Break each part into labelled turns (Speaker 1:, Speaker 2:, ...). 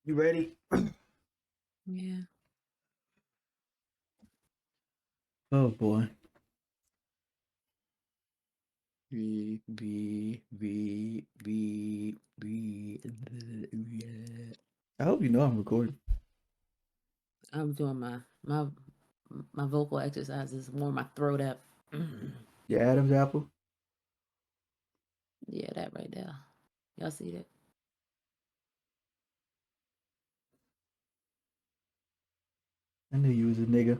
Speaker 1: You ready?
Speaker 2: Yeah.
Speaker 1: Oh boy. I hope you know I'm recording.
Speaker 2: I'm doing my vocal exercises, warm my throat up.
Speaker 1: Your Adam's apple.
Speaker 2: Yeah, that right there. Y'all see that?
Speaker 1: I knew you was a nigga.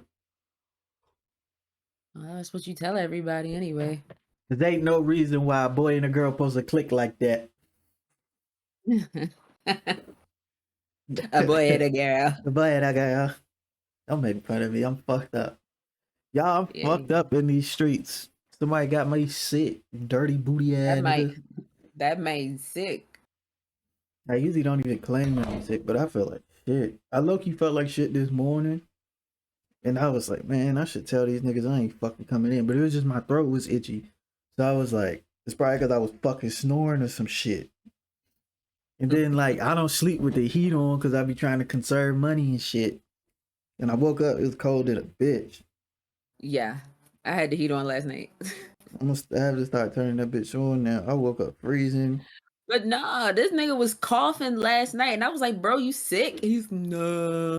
Speaker 2: Well, that's what you tell everybody anyway.
Speaker 1: Cause there ain't no reason why a boy and a girl supposed to click like that.
Speaker 2: A boy and a girl.
Speaker 1: The boy and a girl. Don't make fun of me. I'm fucked up. Y'all, I'm
Speaker 2: Yeah,
Speaker 1: fucked up in these streets. Somebody got me sick. Dirty booty ass nigga.
Speaker 2: that made sick.
Speaker 1: I usually don't even claim that I'm sick, but I feel like shit. I low-key felt like shit this morning. And I was like, man, I should tell these niggas I ain't fucking coming in. But it was just my throat was itchy. So I was like, it's probably because I was fucking snoring or some shit. And then, like, I don't sleep with the heat on because I be trying to conserve money and shit. And I woke up, it was cold as a bitch.
Speaker 2: Yeah, I had the heat on last night.
Speaker 1: I have to start turning that bitch on now. I woke up freezing.
Speaker 2: But nah, this nigga was coughing last night, and I was like, "Bro, you sick?" He's no,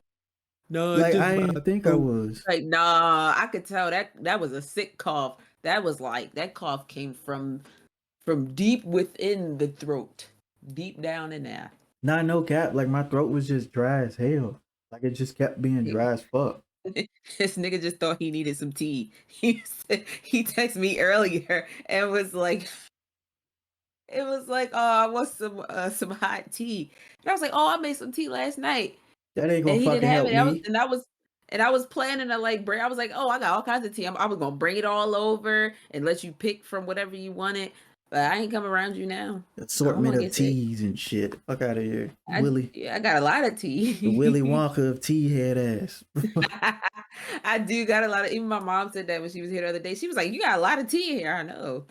Speaker 1: Like,
Speaker 2: just
Speaker 1: I
Speaker 2: my
Speaker 1: didn't think I
Speaker 2: throat.
Speaker 1: was.
Speaker 2: Like, nah, I could tell that was a sick cough. That was like that cough came from deep within the throat, deep down in there.
Speaker 1: Not no cap. Like, my throat was just dry as hell. Like, it just kept being dry as fuck.
Speaker 2: This nigga just thought he needed some tea. He texted me earlier and was like, it was like, oh, I want some hot tea. And I was like, oh, I made some tea last night.
Speaker 1: That ain't
Speaker 2: And
Speaker 1: gonna
Speaker 2: he didn't
Speaker 1: fucking
Speaker 2: have
Speaker 1: help
Speaker 2: it.
Speaker 1: me.
Speaker 2: I was planning to like bring. I was like, oh, I got all kinds of tea. I was gonna bring it all over and let you pick from whatever you wanted. But I ain't come around you now. I don't
Speaker 1: Assortment
Speaker 2: want to
Speaker 1: of
Speaker 2: get sick.
Speaker 1: teas and shit. Fuck out of here. Willie.
Speaker 2: I got a lot of
Speaker 1: The Willy
Speaker 2: tea.
Speaker 1: Wonka of tea head ass.
Speaker 2: I do got a lot of. Even my mom said that when she was here the other day. She was like, "You got a lot of tea in here." I know.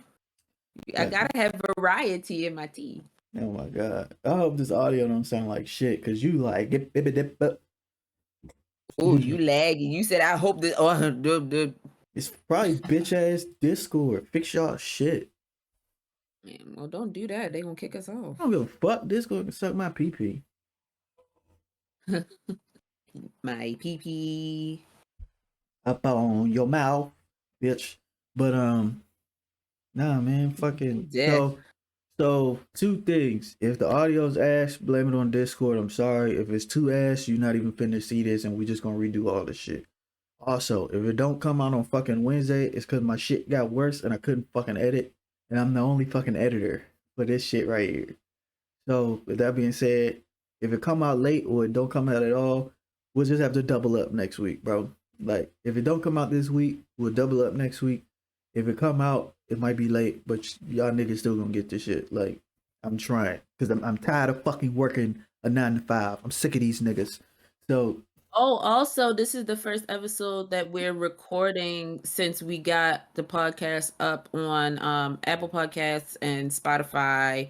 Speaker 2: I
Speaker 1: Got
Speaker 2: gotta have variety in my tea.
Speaker 1: Oh my god. I hope this audio don't sound like shit, cause you like
Speaker 2: Oh, you laggy. You said I hope that. Oh,
Speaker 1: it's probably bitch ass Discord. Fix y'all shit.
Speaker 2: man, well, don't do that. They gonna kick us off.
Speaker 1: I don't give a fuck. Discord can suck my pee pee.
Speaker 2: My pee pee.
Speaker 1: Up on your mouth, bitch. But nah man, fucking
Speaker 2: Death.
Speaker 1: so two things. If the audio's ass, blame it on Discord. I'm sorry. If it's too ass, you're not even finna see this and we just gonna redo all this shit. Also, if it don't come out on fucking Wednesday, it's because my shit got worse and I couldn't fucking edit. And I'm the only fucking editor for this shit right here. So, with that being said, if it come out late or it don't come out at all, we'll just have to double up next week, bro. Like, if it don't come out this week, we'll double up next week. If it come out, it might be late, but y'all niggas still gonna get this shit. Like, I'm trying. Because I'm tired of fucking working a 9 to 5. I'm sick of these niggas. So,
Speaker 2: Oh, also, this is the first episode that we're recording since we got the podcast up on Apple Podcasts and Spotify,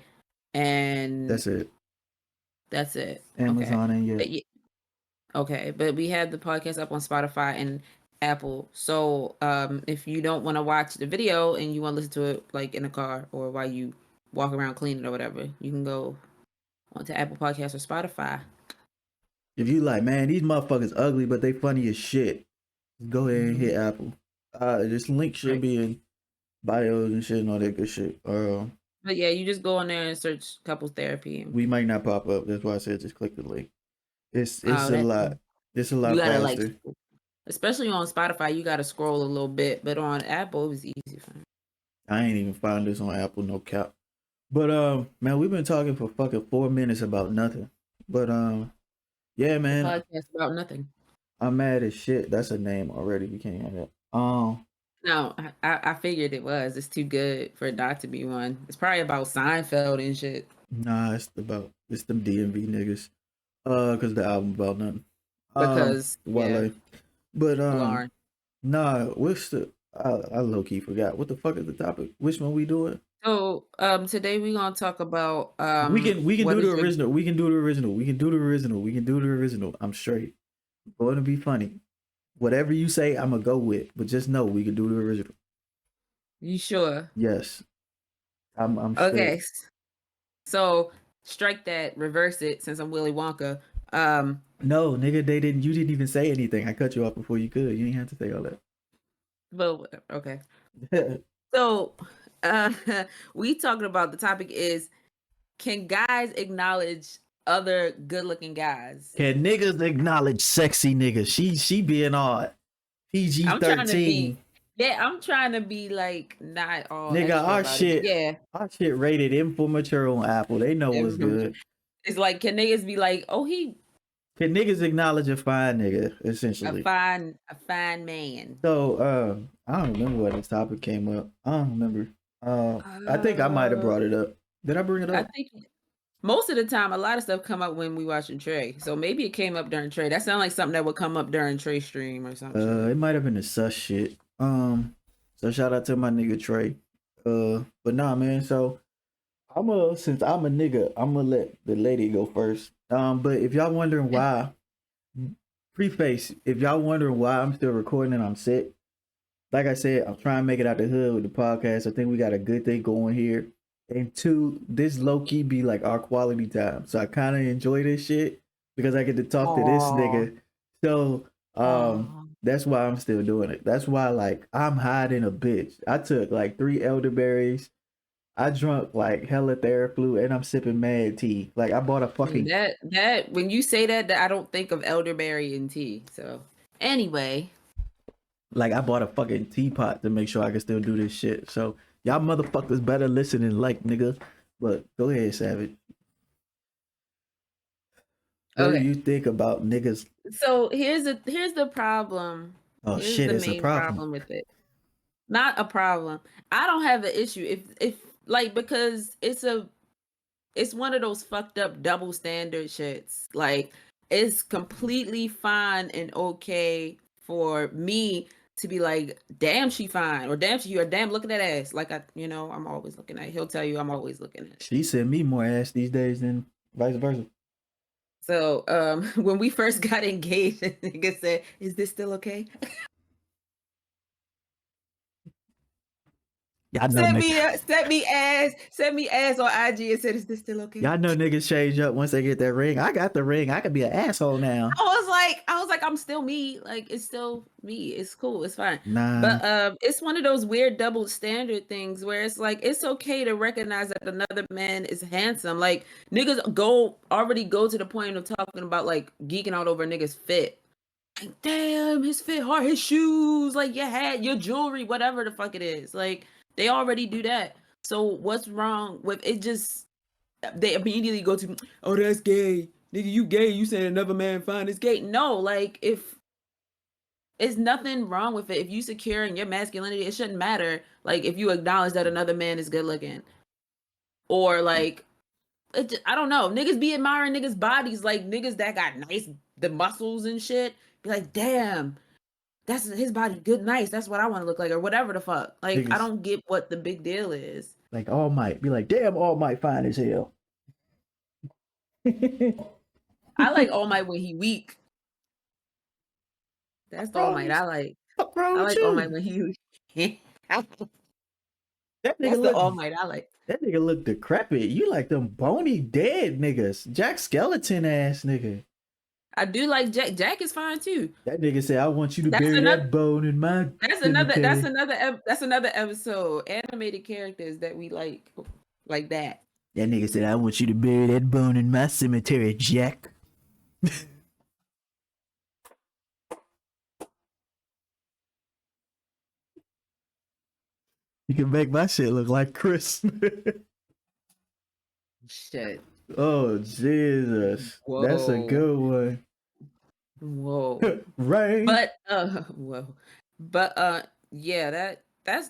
Speaker 2: and
Speaker 1: that's it.
Speaker 2: that's it. Okay.
Speaker 1: Amazon and
Speaker 2: But
Speaker 1: yet.
Speaker 2: yeah, okay, but we have the podcast up on Spotify and Apple. So if you don't want to watch the video and you want to listen to it like in a car or while you walk around cleaning or whatever, you can go onto Apple Podcasts or Spotify.
Speaker 1: If you like, man, these motherfuckers ugly, but they funny as shit, go ahead and hit Apple. This link should
Speaker 2: Right.
Speaker 1: be in bios and shit and all that good shit.
Speaker 2: But yeah, you just go in there and search couples therapy.
Speaker 1: We might not pop up. That's why I said just click the link. It's
Speaker 2: Oh,
Speaker 1: a
Speaker 2: that
Speaker 1: lot. It's a
Speaker 2: you
Speaker 1: lot
Speaker 2: gotta like,
Speaker 1: faster.
Speaker 2: especially on Spotify, you gotta scroll a little bit. But on Apple, it was easy for me.
Speaker 1: I ain't even find this on Apple, no cap. But man, we've been talking for fucking 4 minutes about nothing. But yeah, man,
Speaker 2: Podcast about nothing.
Speaker 1: I'm mad as shit. That's a name already. You can't have that.
Speaker 2: No, I figured it was. It's too good for it not to be one. It's probably about Seinfeld and shit.
Speaker 1: Nah, it's them DMV niggas. Cause the album about nothing.
Speaker 2: Because
Speaker 1: Wale. But
Speaker 2: Lauren.
Speaker 1: nah, what's the I low key forgot. What the fuck is the topic? Which one we doing?
Speaker 2: So today we're gonna talk about
Speaker 1: We can
Speaker 2: what
Speaker 1: do the
Speaker 2: is your
Speaker 1: original. We can do the original. We can do the original. We can do the original. I'm straight. Going to be funny. Whatever you say, I'm gonna go with. But just know we can do the original.
Speaker 2: you sure?
Speaker 1: Yes, I'm straight.
Speaker 2: Okay. So strike that, reverse it since I'm Willy Wonka. Um
Speaker 1: No, nigga, they didn't. You didn't even say anything. I cut you off before you could. You didn't have to say all
Speaker 2: but whatever. Okay.
Speaker 1: that.
Speaker 2: So uh we talking about the topic is, can guys acknowledge other good looking guys?
Speaker 1: Can niggas acknowledge sexy niggas? She being all PG
Speaker 2: I'm trying to be
Speaker 1: 13.
Speaker 2: I'm trying to be like not all
Speaker 1: Nigga,
Speaker 2: extra about it, but yeah.
Speaker 1: our shit rated M for mature on Apple. They know what's
Speaker 2: Every-
Speaker 1: good.
Speaker 2: It's like, can niggas be like, oh, he
Speaker 1: Can niggas acknowledge a fine nigga? Essentially.
Speaker 2: a fine man.
Speaker 1: So, I don't remember when this topic came up. I don't remember. I think I might have
Speaker 2: Uh,
Speaker 1: brought it up. Did I bring it
Speaker 2: I
Speaker 1: up?
Speaker 2: think most of the time, a lot of stuff come up when we watching Trey. So maybe it came up during Trey. That sounds like something that would come up during Trey's stream or some shit.
Speaker 1: It might have been the sus shit. So shout out to my nigga Trey. But nah, man. So since I'm a nigga, I'm gonna let the lady go first. But if y'all wondering why, preface. If y'all wondering why I'm still recording and I'm sick, like I said, I'm trying to make it out the hood with the podcast. I think we got a good thing going here. And two, this low key be like our quality time. So I kind of enjoy this shit because I get to talk to this
Speaker 2: Oh,
Speaker 1: nigga. So
Speaker 2: oh,
Speaker 1: that's why I'm still doing it. That's why like I'm hiding a bitch. I took like 3 elderberries. I drunk like hella Theraflu and I'm sipping mad tea. Like I bought a fucking
Speaker 2: that when you say that I don't think of elderberry and tea. So anyway,
Speaker 1: I bought a fucking teapot to make sure I can still do this shit. So y'all motherfuckers better listen and like nigga. But go ahead, Savage. What do
Speaker 2: okay.
Speaker 1: you think about niggas?
Speaker 2: So here's the problem.
Speaker 1: Oh
Speaker 2: Here's
Speaker 1: shit,
Speaker 2: the
Speaker 1: it's a
Speaker 2: main
Speaker 1: problem.
Speaker 2: problem with it. Not a problem. I don't have an issue if like, because it's one of those fucked up double standard shits. Like, it's completely fine and okay for me to be like, damn, she fine, or damn, she, or damn, look at that ass. Like, I'm always looking at. He'll tell you I'm always looking at it.
Speaker 1: She sent me more ass these days than vice versa.
Speaker 2: So, when we first got engaged, the nigga said, "Is this still okay?"
Speaker 1: Y'all know niggas.
Speaker 2: Sent me ass on IG and said, "Is this still okay?"
Speaker 1: Y'all know niggas change up once they get that ring. I got the ring. I could be an asshole now.
Speaker 2: I was like, I'm still me. Like, it's still me. It's cool. It's fine.
Speaker 1: Nah.
Speaker 2: But it's one of those weird double standard things where it's like, it's okay to recognize that another man is handsome. Like, niggas already go to the point of talking about like geeking out over niggas fit. Like, damn, his fit hard, his shoes, like your hat, your jewelry, whatever the fuck it is. Like, they already do that. So what's wrong with it? Just they immediately go to, oh, that's gay. Nigga, you gay. You saying another man fine is gay. No, like, if it's nothing wrong with it. If you secure in your masculinity, it shouldn't matter. Like, if you acknowledge that another man is good looking. Or like, I don't know. Niggas be admiring niggas' bodies, like niggas that got the muscles and shit. Be like, damn, that's his body good, nice. That's what I want to look like, or whatever the fuck. Like, I
Speaker 1: Niggas
Speaker 2: don't get what the big deal is.
Speaker 1: like All Might. Be like, damn, All Might fine as hell.
Speaker 2: I like All Might when he weak. That's the All
Speaker 1: wrong
Speaker 2: Might
Speaker 1: with
Speaker 2: I like.
Speaker 1: fuck wrong
Speaker 2: I
Speaker 1: with
Speaker 2: like All Might
Speaker 1: you?
Speaker 2: when he weak.
Speaker 1: That nigga
Speaker 2: That's the
Speaker 1: look
Speaker 2: All Might I like.
Speaker 1: that nigga look decrepit. You like them bony dead niggas. Jack Skeleton ass nigga.
Speaker 2: I do like Jack. Jack is fine too.
Speaker 1: That nigga said, I want you to
Speaker 2: That's
Speaker 1: bury
Speaker 2: another.
Speaker 1: that bone in my cemetery.
Speaker 2: That's another episode. Animated characters that we like that.
Speaker 1: That nigga said, I want you to bury that bone in my cemetery, Jack. You can make my shit look like Chris.
Speaker 2: Shit.
Speaker 1: Oh, Jesus. That's a
Speaker 2: Whoa.
Speaker 1: good one.
Speaker 2: Whoa.
Speaker 1: Right?
Speaker 2: But whoa. But yeah, that's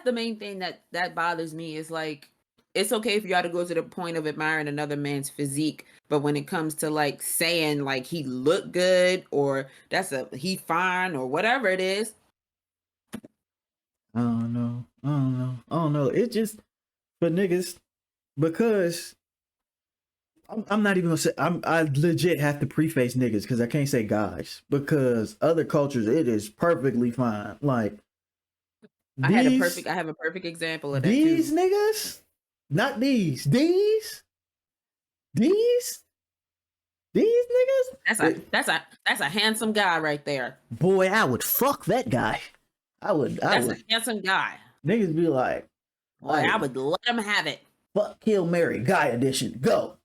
Speaker 2: the main thing that bothers me is like, it's okay for y'all to go to the point of admiring another man's physique, but when it comes to like saying like he look good, or he fine, or whatever it is.
Speaker 1: I don't know. I don't know. It just for niggas because I'm not even gonna say I legit have to preface niggas because I can't say guys because other cultures it is perfectly fine. Like
Speaker 2: I had a
Speaker 1: these
Speaker 2: perfect. I have a perfect example of that
Speaker 1: these
Speaker 2: too.
Speaker 1: niggas, not these these niggas.
Speaker 2: That's a handsome guy right there.
Speaker 1: Boy, I would fuck that guy. I
Speaker 2: That's a
Speaker 1: would.
Speaker 2: handsome guy.
Speaker 1: Niggas be
Speaker 2: Boy, I
Speaker 1: like,
Speaker 2: would let him have it.
Speaker 1: fuck Kill Mary, Guy Edition, go.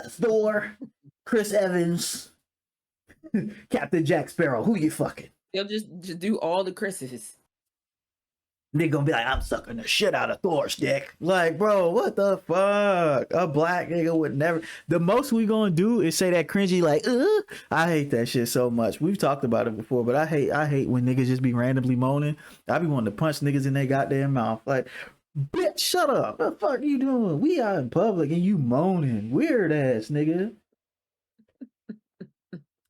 Speaker 1: Thor, Chris Evans, Captain Jack Sparrow, who you fucking?
Speaker 2: They'll just do all the Chris's.
Speaker 1: Nigga gonna be like, I'm sucking the shit out of Thor's dick. Like, bro, what the fuck? A black nigga would never. The most we gonna do is say that cringy, like, I hate that shit so much. We've talked about it before, but I hate when niggas just be randomly moaning. I be wanting to punch niggas in their goddamn mouth. Like, bitch, shut up. What the fuck you doing? We out in public and you moaning. Weird ass nigga.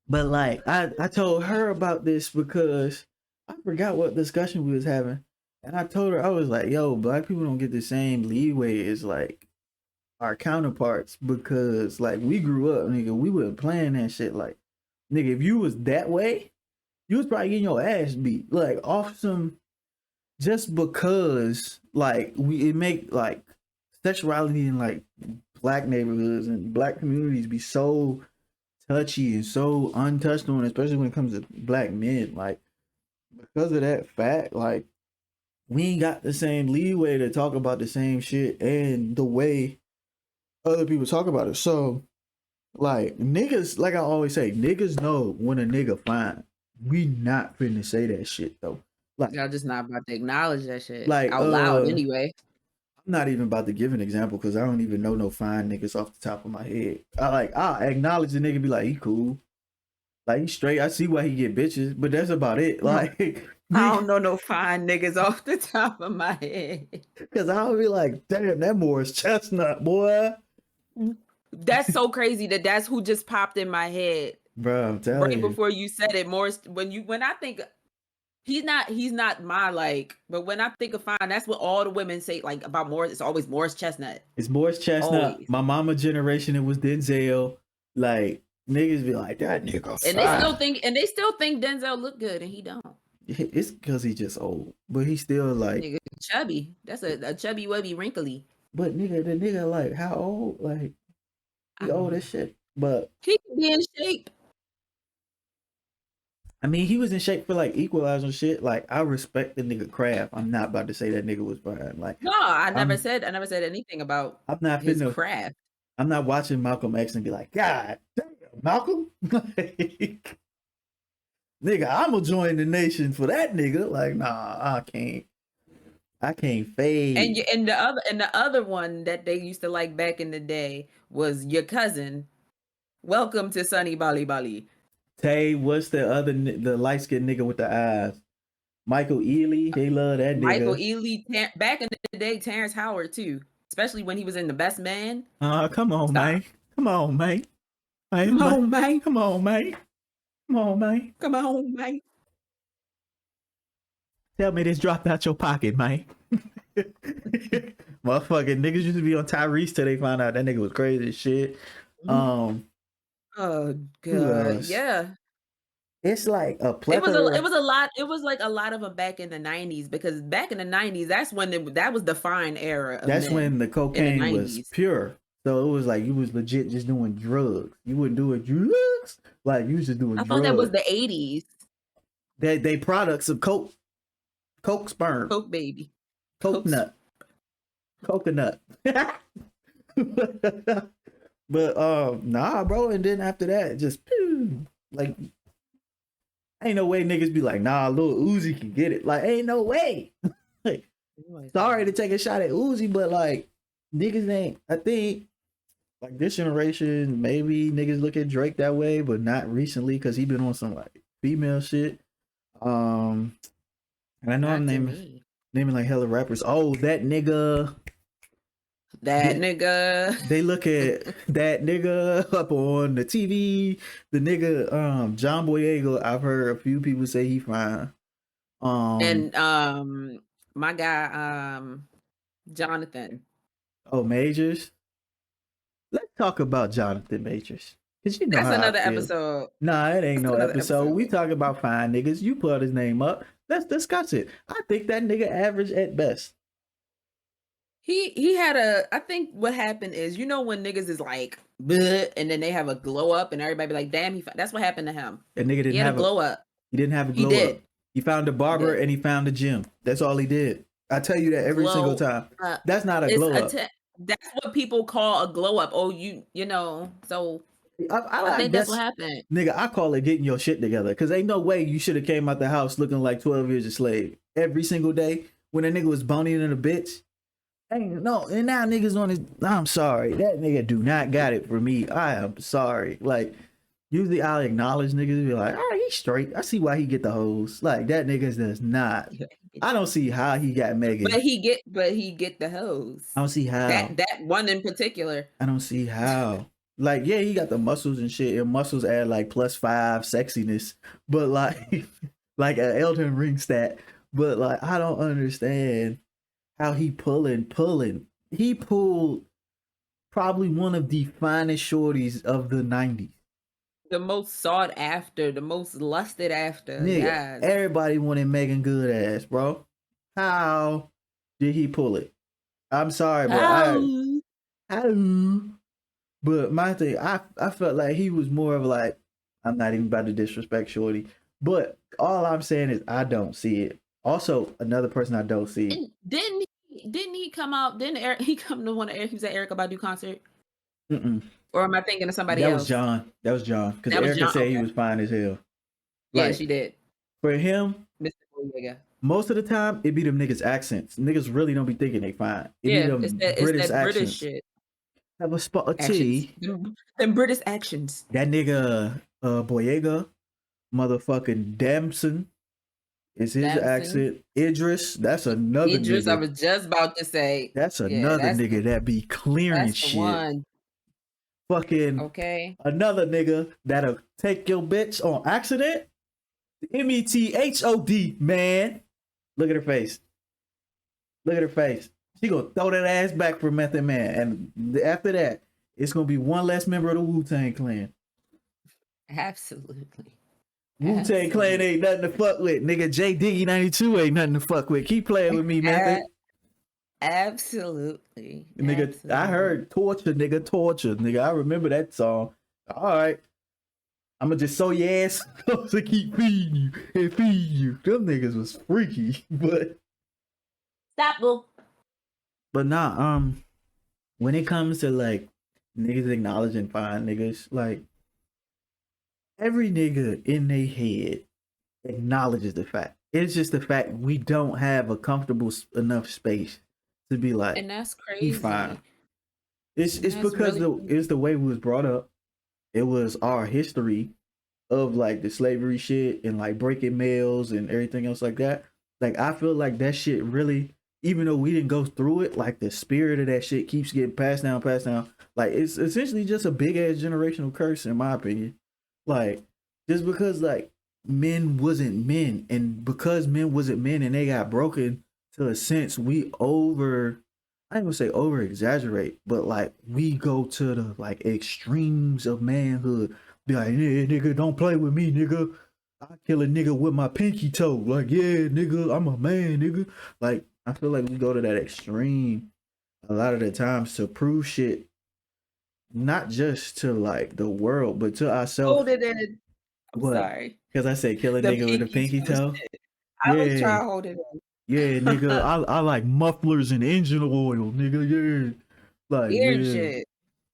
Speaker 1: But like, I told her about this because I forgot what discussion we was having. And I told her, I was like, yo, black people don't get the same leeway as like our counterparts because like we grew up, nigga, we wasn't playing that shit. Like, nigga, if you was that way, you was probably getting your ass beat. Like off some just because like it make like sexuality in like black neighborhoods and black communities be so touchy and so untouched on, especially when it comes to black men. Like because of that fact, like we ain't got the same leeway to talk about the same shit and the way other people talk about it. So, like niggas, like I always say, niggas know when a nigga fine. We not finna say that shit though.
Speaker 2: Y'all just not about to acknowledge that shit
Speaker 1: Like,
Speaker 2: out loud anyway.
Speaker 1: I'm not even about to give an example because I don't even know no fine niggas off the top of my head. I acknowledge the nigga, be like, he cool, like he straight. I see why he get bitches, but that's about it. Like,
Speaker 2: I don't know no fine niggas off the top of my head.
Speaker 1: Because I'll be like, damn, that Morris Chestnut, boy.
Speaker 2: That's so crazy that's who just popped in my head.
Speaker 1: Bro, I'm telling
Speaker 2: right
Speaker 1: you.
Speaker 2: before you said it, Morris. When I think he's not my like, but when I think of fine, that's what all the women say like about Morris. It's always Morris Chestnut.
Speaker 1: It's Morris Chestnut.
Speaker 2: Always.
Speaker 1: My mama generation, it was Denzel. Like, niggas be like, that nigga
Speaker 2: And
Speaker 1: fine.
Speaker 2: they still think Denzel look good and he don't.
Speaker 1: It's because he just old. But he still like,
Speaker 2: Nigga chubby. That's a chubby wubby wrinkly.
Speaker 1: but nigga, the nigga like, how old? Like, he old as shit. But
Speaker 2: he can be in shape.
Speaker 1: I mean, he was in shape for like Equalizer shit. Like, I respect the nigga craft. I'm not about to say that nigga was fine. Like,
Speaker 2: No, I never said anything about
Speaker 1: I'm not
Speaker 2: his
Speaker 1: finna.
Speaker 2: craft.
Speaker 1: I'm not watching Malcolm X and be like, God damn, Malcolm. Like, nigga, I'ma join the nation for that nigga. Like, nah, I can't. I can't fade.
Speaker 2: And the other one that they used to like back in the day was your cousin. Welcome to Sunny Bali Bali.
Speaker 1: Tay, what's the light skinned nigga with the eyes? Michael Ealy, they love that
Speaker 2: Michael
Speaker 1: nigga.
Speaker 2: Ealy, back in the day, Terrence Howard too, especially when he was in The Best Man.
Speaker 1: Come on,
Speaker 2: Stop.
Speaker 1: man. Come on, man.
Speaker 2: Come on, man.
Speaker 1: Come on, man. Come on, man.
Speaker 2: Come on, man.
Speaker 1: Tell me this dropped out your pocket, man. Motherfucking niggas used to be on Tyrese till they found out that nigga was crazy as shit.
Speaker 2: Oh god, yeah.
Speaker 1: It's like a plethora.
Speaker 2: It was a lot. It was like a lot of them back in the 90s because back in the 90s, that's when that was the fine era of
Speaker 1: That's
Speaker 2: men
Speaker 1: when the
Speaker 2: in the
Speaker 1: cocaine was
Speaker 2: 90s.
Speaker 1: pure. So it was like you was legit just doing drugs. You wouldn't do it drugs. Like you was just doing
Speaker 2: I
Speaker 1: drugs.
Speaker 2: thought that was the 80s.
Speaker 1: They products of coke sperm.
Speaker 2: Coke baby.
Speaker 1: Coconut. Coconut. But nah, bro. And then after that, just like ain't no way niggas be like, nah, Lil Uzi can get it. Like, ain't no way. Like, sorry to take a shot at Uzi, but like niggas ain't. I think like this generation, maybe niggas look at Drake that way, but not recently because he been on some like female shit. And I know I'm naming like hella rappers. Oh, that nigga.
Speaker 2: That nigga.
Speaker 1: They look at that nigga up on the TV. The nigga, John Boyega. I've heard a few people say he fine.
Speaker 2: And my guy, Jonathan.
Speaker 1: Oh, Majors. Let's talk about Jonathan Majors. Cause you know
Speaker 2: That's
Speaker 1: how I
Speaker 2: another
Speaker 1: feel.
Speaker 2: episode.
Speaker 1: Nah, it ain't
Speaker 2: That's
Speaker 1: no
Speaker 2: another
Speaker 1: episode. We
Speaker 2: episode.
Speaker 1: talking about fine niggas. You put his name up. Let's discuss it. I think that nigga average at best.
Speaker 2: He had a. I think what happened is, when niggas is like, bleh, and then they have a glow up, and everybody be like, damn, that's what happened to him.
Speaker 1: That nigga
Speaker 2: He
Speaker 1: didn't
Speaker 2: had a
Speaker 1: have a
Speaker 2: glow up.
Speaker 1: he didn't have a
Speaker 2: He
Speaker 1: glow up.
Speaker 2: did.
Speaker 1: He found a
Speaker 2: He
Speaker 1: barber
Speaker 2: did.
Speaker 1: and he found a gym. That's all he did. I tell you that every single
Speaker 2: Glow
Speaker 1: time.
Speaker 2: up.
Speaker 1: That's not a
Speaker 2: It's
Speaker 1: glow
Speaker 2: a.
Speaker 1: up.
Speaker 2: That's what people call a glow up. Oh, So I
Speaker 1: I
Speaker 2: think that's what
Speaker 1: guess,
Speaker 2: happened.
Speaker 1: nigga, I call it getting your shit together. Cause ain't no way you should have came out the house looking like 12 years a slave every single day when a nigga was boning in a bitch. Ain't no, and now niggas on his. I'm sorry, that nigga do not got it for me. I am sorry. Like usually I'll acknowledge niggas and be like, all right, he's straight. I see why he get the hoes. Like that nigga does not. I don't see how he got Megan.
Speaker 2: But he get the hose.
Speaker 1: I don't see how.
Speaker 2: That one in particular.
Speaker 1: I don't see how. Like, yeah, he got the muscles and shit, and muscles add like +5 sexiness, but like, like an Elden Ring stat. But like, I don't understand how he pulling. He pulled probably one of the finest shorties of the 90s.
Speaker 2: The most sought after, the most lusted after.
Speaker 1: Nigga,
Speaker 2: Yes.
Speaker 1: everybody wanted Megan good ass, bro. How did he pull it? I'm sorry, but how? But my thing, I felt like he was more of like, I'm not even about to disrespect Shorty, but all I'm saying is I don't see it. Also, another person I don't see.
Speaker 2: And didn't he come out? Didn't he come to one of Eric? He was at Erykah Badu concert.
Speaker 1: Mm-mm.
Speaker 2: Or am I thinking of somebody
Speaker 1: That
Speaker 2: else?
Speaker 1: was John. That was John. Because
Speaker 2: That was
Speaker 1: Erica
Speaker 2: John.
Speaker 1: said he
Speaker 2: Okay.
Speaker 1: was fine as hell.
Speaker 2: Yeah,
Speaker 1: Like,
Speaker 2: she did.
Speaker 1: for him,
Speaker 2: Mr. Boyega.
Speaker 1: most of the time, it be them niggas' accents. Niggas really don't be thinking they fine. It be them
Speaker 2: It's that
Speaker 1: British
Speaker 2: British
Speaker 1: accents.
Speaker 2: shit.
Speaker 1: Have a spot of
Speaker 2: Actions.
Speaker 1: tea.
Speaker 2: Them British actions.
Speaker 1: That nigga, Boyega, motherfucking Damson is his
Speaker 2: Damson.
Speaker 1: accent. Idris, that's another
Speaker 2: Idris,
Speaker 1: nigga.
Speaker 2: I was just about to say.
Speaker 1: That's another nigga that be clearing
Speaker 2: That's
Speaker 1: shit.
Speaker 2: the one.
Speaker 1: Fucking
Speaker 2: Okay.
Speaker 1: another nigga that'll take your bitch on accident. METHOD, man. Look at her face. Look at her face. She gonna throw that ass back for Method Man. And after that, it's gonna be one less member of the Wu-Tang Clan.
Speaker 2: Absolutely.
Speaker 1: Wu-Tang Clan ain't nothing to fuck with. Nigga, J Diggy 92 ain't nothing to fuck with. Keep playing with me, Method.
Speaker 2: Absolutely.
Speaker 1: Nigga,
Speaker 2: Absolutely.
Speaker 1: I heard torture, nigga. I remember that song. All right. I'm gonna just sew your ass to keep feeding you and feeding you. Them niggas was freaky, but
Speaker 2: Stop, Boo.
Speaker 1: but nah. When it comes to like niggas acknowledging fine niggas, like every nigga in their head acknowledges the fact. It's just the fact we don't have a comfortable enough space to be like,
Speaker 2: and that's crazy.
Speaker 1: He fine. It's because it's the way we was brought up. It was our history of like the slavery shit and like breaking mails and everything else like that. Like I feel like that shit really, even though we didn't go through it, like the spirit of that shit keeps getting passed down. Like it's essentially just a big ass generational curse, in my opinion. Like just because like men wasn't men, and because men wasn't men and they got broken to a sense, I ain't gonna say over exaggerate, but like we go to the like extremes of manhood. Be like, yeah, nigga, don't play with me, nigga. I kill a nigga with my pinky toe. Like, yeah, nigga, I'm a man, nigga. Like, I feel like we go to that extreme a lot of the times to prove shit, not just to like the world, but to ourselves.
Speaker 2: Hold it in. I'm sorry.
Speaker 1: Because I said kill a nigga with a pinky toe.
Speaker 2: I was trying to hold it in.
Speaker 1: Yeah, nigga, I like mufflers and engine oil, nigga. Yeah, like
Speaker 2: weird shit.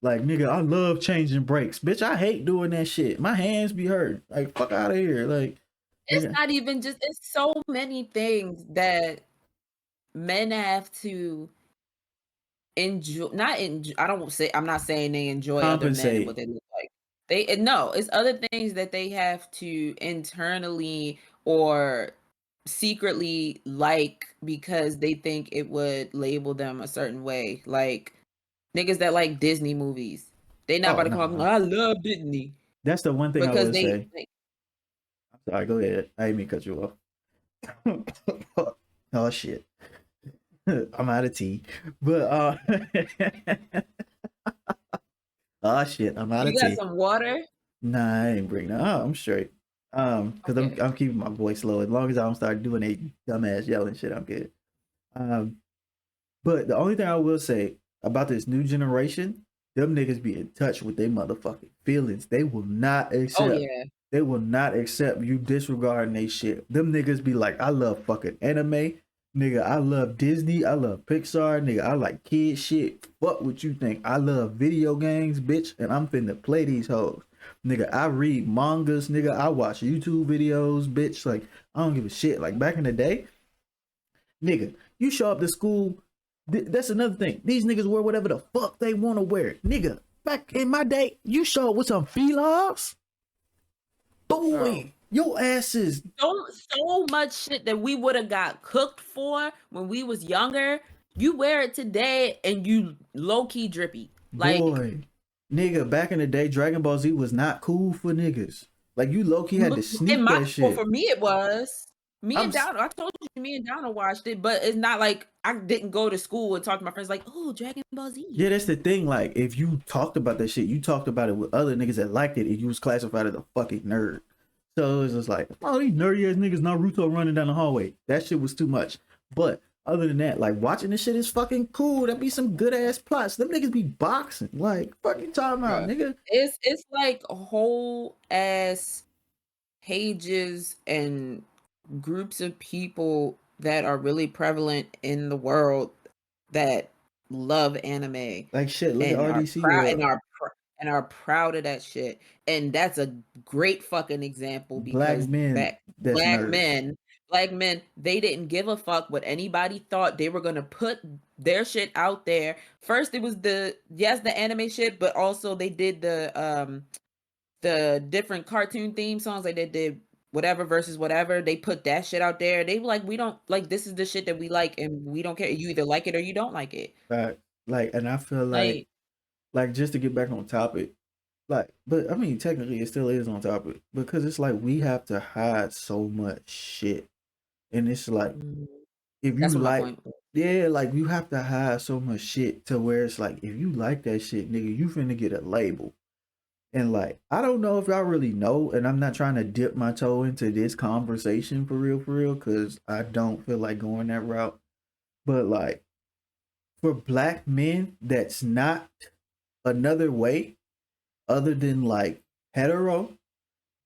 Speaker 1: Like nigga, I love changing brakes, bitch. I hate doing that shit. My hands be hurt. Like fuck out of here. Like
Speaker 2: it's not even just. It's so many things that men have to enjoy. Not enjoy. I don't say. I'm not saying they enjoy other men and what they look like. It's other things that they have to internally or secretly like because they think it would label them a certain way. Like niggas that like Disney movies. They not about to call them, I love Disney.
Speaker 1: That's the one thing
Speaker 2: because
Speaker 1: I would say. I'm sorry, go ahead. I didn't mean to cut you off. Oh shit. I'm out of tea. But oh shit, I'm out of
Speaker 2: You got
Speaker 1: tea.
Speaker 2: some water?
Speaker 1: Nah, I ain't bring that. Oh, I'm straight. Cause I'm
Speaker 2: Okay.
Speaker 1: I'm keeping my voice low. As long as I don't start doing a dumbass yelling shit, I'm good. Um, but the only thing I will say about this new generation, them niggas be in touch with their motherfucking feelings.
Speaker 2: Oh yeah.
Speaker 1: They will not accept you disregarding they shit. Them niggas be like, I love fucking anime, nigga. I love Disney. I love Pixar, nigga. I like kid shit. Fuck what you think. I love video games, bitch, and I'm finna play these hoes. Nigga, I read mangas, nigga. I watch YouTube videos, bitch. Like, I don't give a shit. Like back in the day, nigga, you show up to school. That's another thing. These niggas wear whatever the fuck they want to wear. Nigga, back in my day, you show up with some feelers.
Speaker 2: Bro.
Speaker 1: Boy, your ass is
Speaker 2: So much shit that we would have got cooked for when we was younger. You wear it today and you low key drippy. Like
Speaker 1: boy. Nigga, back in the day, Dragon Ball Z was not cool for niggas. Like you low key had to
Speaker 2: in
Speaker 1: sneak
Speaker 2: my
Speaker 1: that
Speaker 2: well, for
Speaker 1: shit.
Speaker 2: me it was. Me
Speaker 1: I'm
Speaker 2: and Downer, I told you me and Downer watched it, but it's not like I didn't go to school and talk to my friends like, oh, Dragon Ball Z.
Speaker 1: Yeah, that's the thing. Like, if you talked about that shit, you talked about it with other niggas that liked it, and you was classified as a fucking nerd. So it's just like, oh, these nerdy ass niggas Naruto running down the hallway. That shit was too much. But other than that, like watching this shit is fucking cool. That be some good ass plots. Them niggas be boxing. Like, fucking talking about,
Speaker 2: Bruh.
Speaker 1: nigga.
Speaker 2: It's like whole ass pages and groups of people that are really prevalent in the world that love anime
Speaker 1: Like shit. Look at
Speaker 2: and are
Speaker 1: RDC
Speaker 2: proud
Speaker 1: World.
Speaker 2: and are proud of that shit. And that's a great fucking example
Speaker 1: Black
Speaker 2: because
Speaker 1: men
Speaker 2: back
Speaker 1: that's nerds.
Speaker 2: black men, they didn't give a fuck what anybody thought. They were gonna put their shit out there. First, it was the anime shit, but also they did the different cartoon theme songs. Like they did whatever versus whatever. They put that shit out there. They were like, we don't like this is the shit that we like, and we don't care. You either like it or you don't like it.
Speaker 1: Like, and I feel
Speaker 2: Like,
Speaker 1: like just to get back on topic, like, but I mean, technically, it still is on topic because it's like we have to hide so much shit, and it's like
Speaker 2: mm,
Speaker 1: if
Speaker 2: that's
Speaker 1: you
Speaker 2: what my
Speaker 1: like,
Speaker 2: point was.
Speaker 1: yeah, like you have to hide so much shit to where it's like if you like that shit, nigga, you finna get a label. And like, I don't know if y'all really know, and I'm not trying to dip my toe into this conversation for real, because I don't feel like going that route. But like, for black men, that's not another way other than like hetero,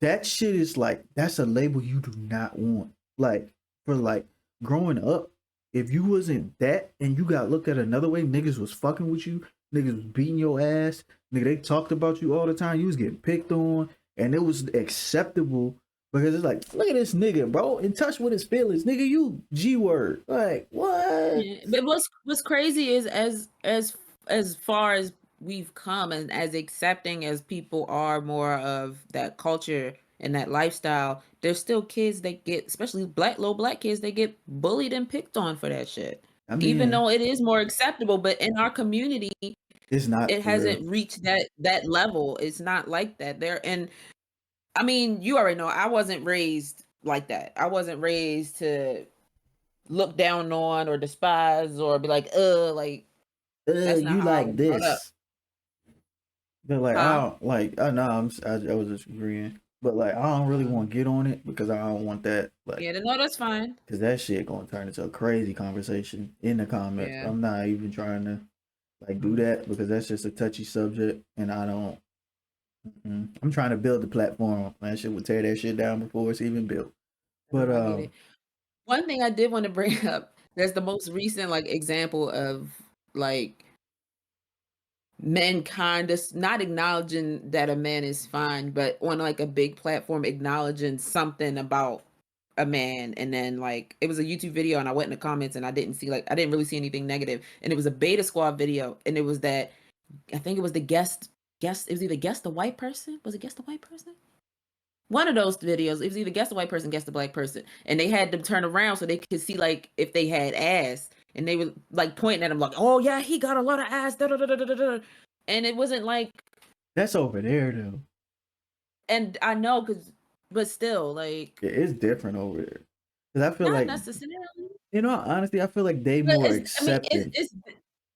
Speaker 1: that shit is like that's a label you do not want. Like for like growing up, if you wasn't that and you got looked at another way, niggas was fucking with you, niggas was beating your ass, nigga they talked about you all the time. You was getting picked on, and it was acceptable because it's like, look at this nigga, bro, in touch with his feelings, nigga. You G word, like what?
Speaker 2: Yeah, but what's crazy is as far as we've come and as accepting as people are more of that culture and that lifestyle, there's still kids that get, especially little black kids, they get bullied and picked on for that shit.
Speaker 1: I
Speaker 2: Even
Speaker 1: mean,
Speaker 2: though it is more acceptable, but in our community,
Speaker 1: it's not
Speaker 2: it
Speaker 1: for real.
Speaker 2: hasn't reached that level. It's not like that. There and I mean, you already know I wasn't raised like that. I wasn't raised to look down on or despise or be like, like that's not
Speaker 1: You
Speaker 2: how I
Speaker 1: like
Speaker 2: was brought up.
Speaker 1: this. But like I
Speaker 2: Huh?
Speaker 1: don't like I know I was just agreeing, but like I don't really
Speaker 2: Um,
Speaker 1: want to get on it because I don't want that like
Speaker 2: yeah, no, that's fine.
Speaker 1: because that shit gonna turn into a crazy conversation in the comments.
Speaker 2: Yeah.
Speaker 1: I'm not even trying to like do that because that's just a touchy subject, and I don't. I'm trying to build the platform. That shit would tear that shit down before it's even built. But
Speaker 2: No, I get it. One thing I did want to bring up, that's the most recent like example of like men kind of not acknowledging that a man is fine, but on like a big platform acknowledging something about a man. And then like it was a YouTube video and I went in the comments and I didn't really see anything negative. And it was a beta squad video and it was that I think it was the guest it was either guest the white person. Was it guest the white person? One of those videos, it was either guess the white person, guess the black person, and they had them turn around so they could see like if they had ass, and they were like pointing at him like, "Oh yeah, he got a lot of ass," da, da, da, da, da, da. And it wasn't like,
Speaker 1: that's over there though.
Speaker 2: and I know because, but still, like,
Speaker 1: It's different over there because I feel
Speaker 2: not
Speaker 1: like
Speaker 2: necessarily.
Speaker 1: You know, honestly, I feel like they
Speaker 2: But
Speaker 1: more
Speaker 2: I mean,
Speaker 1: accepting.
Speaker 2: it's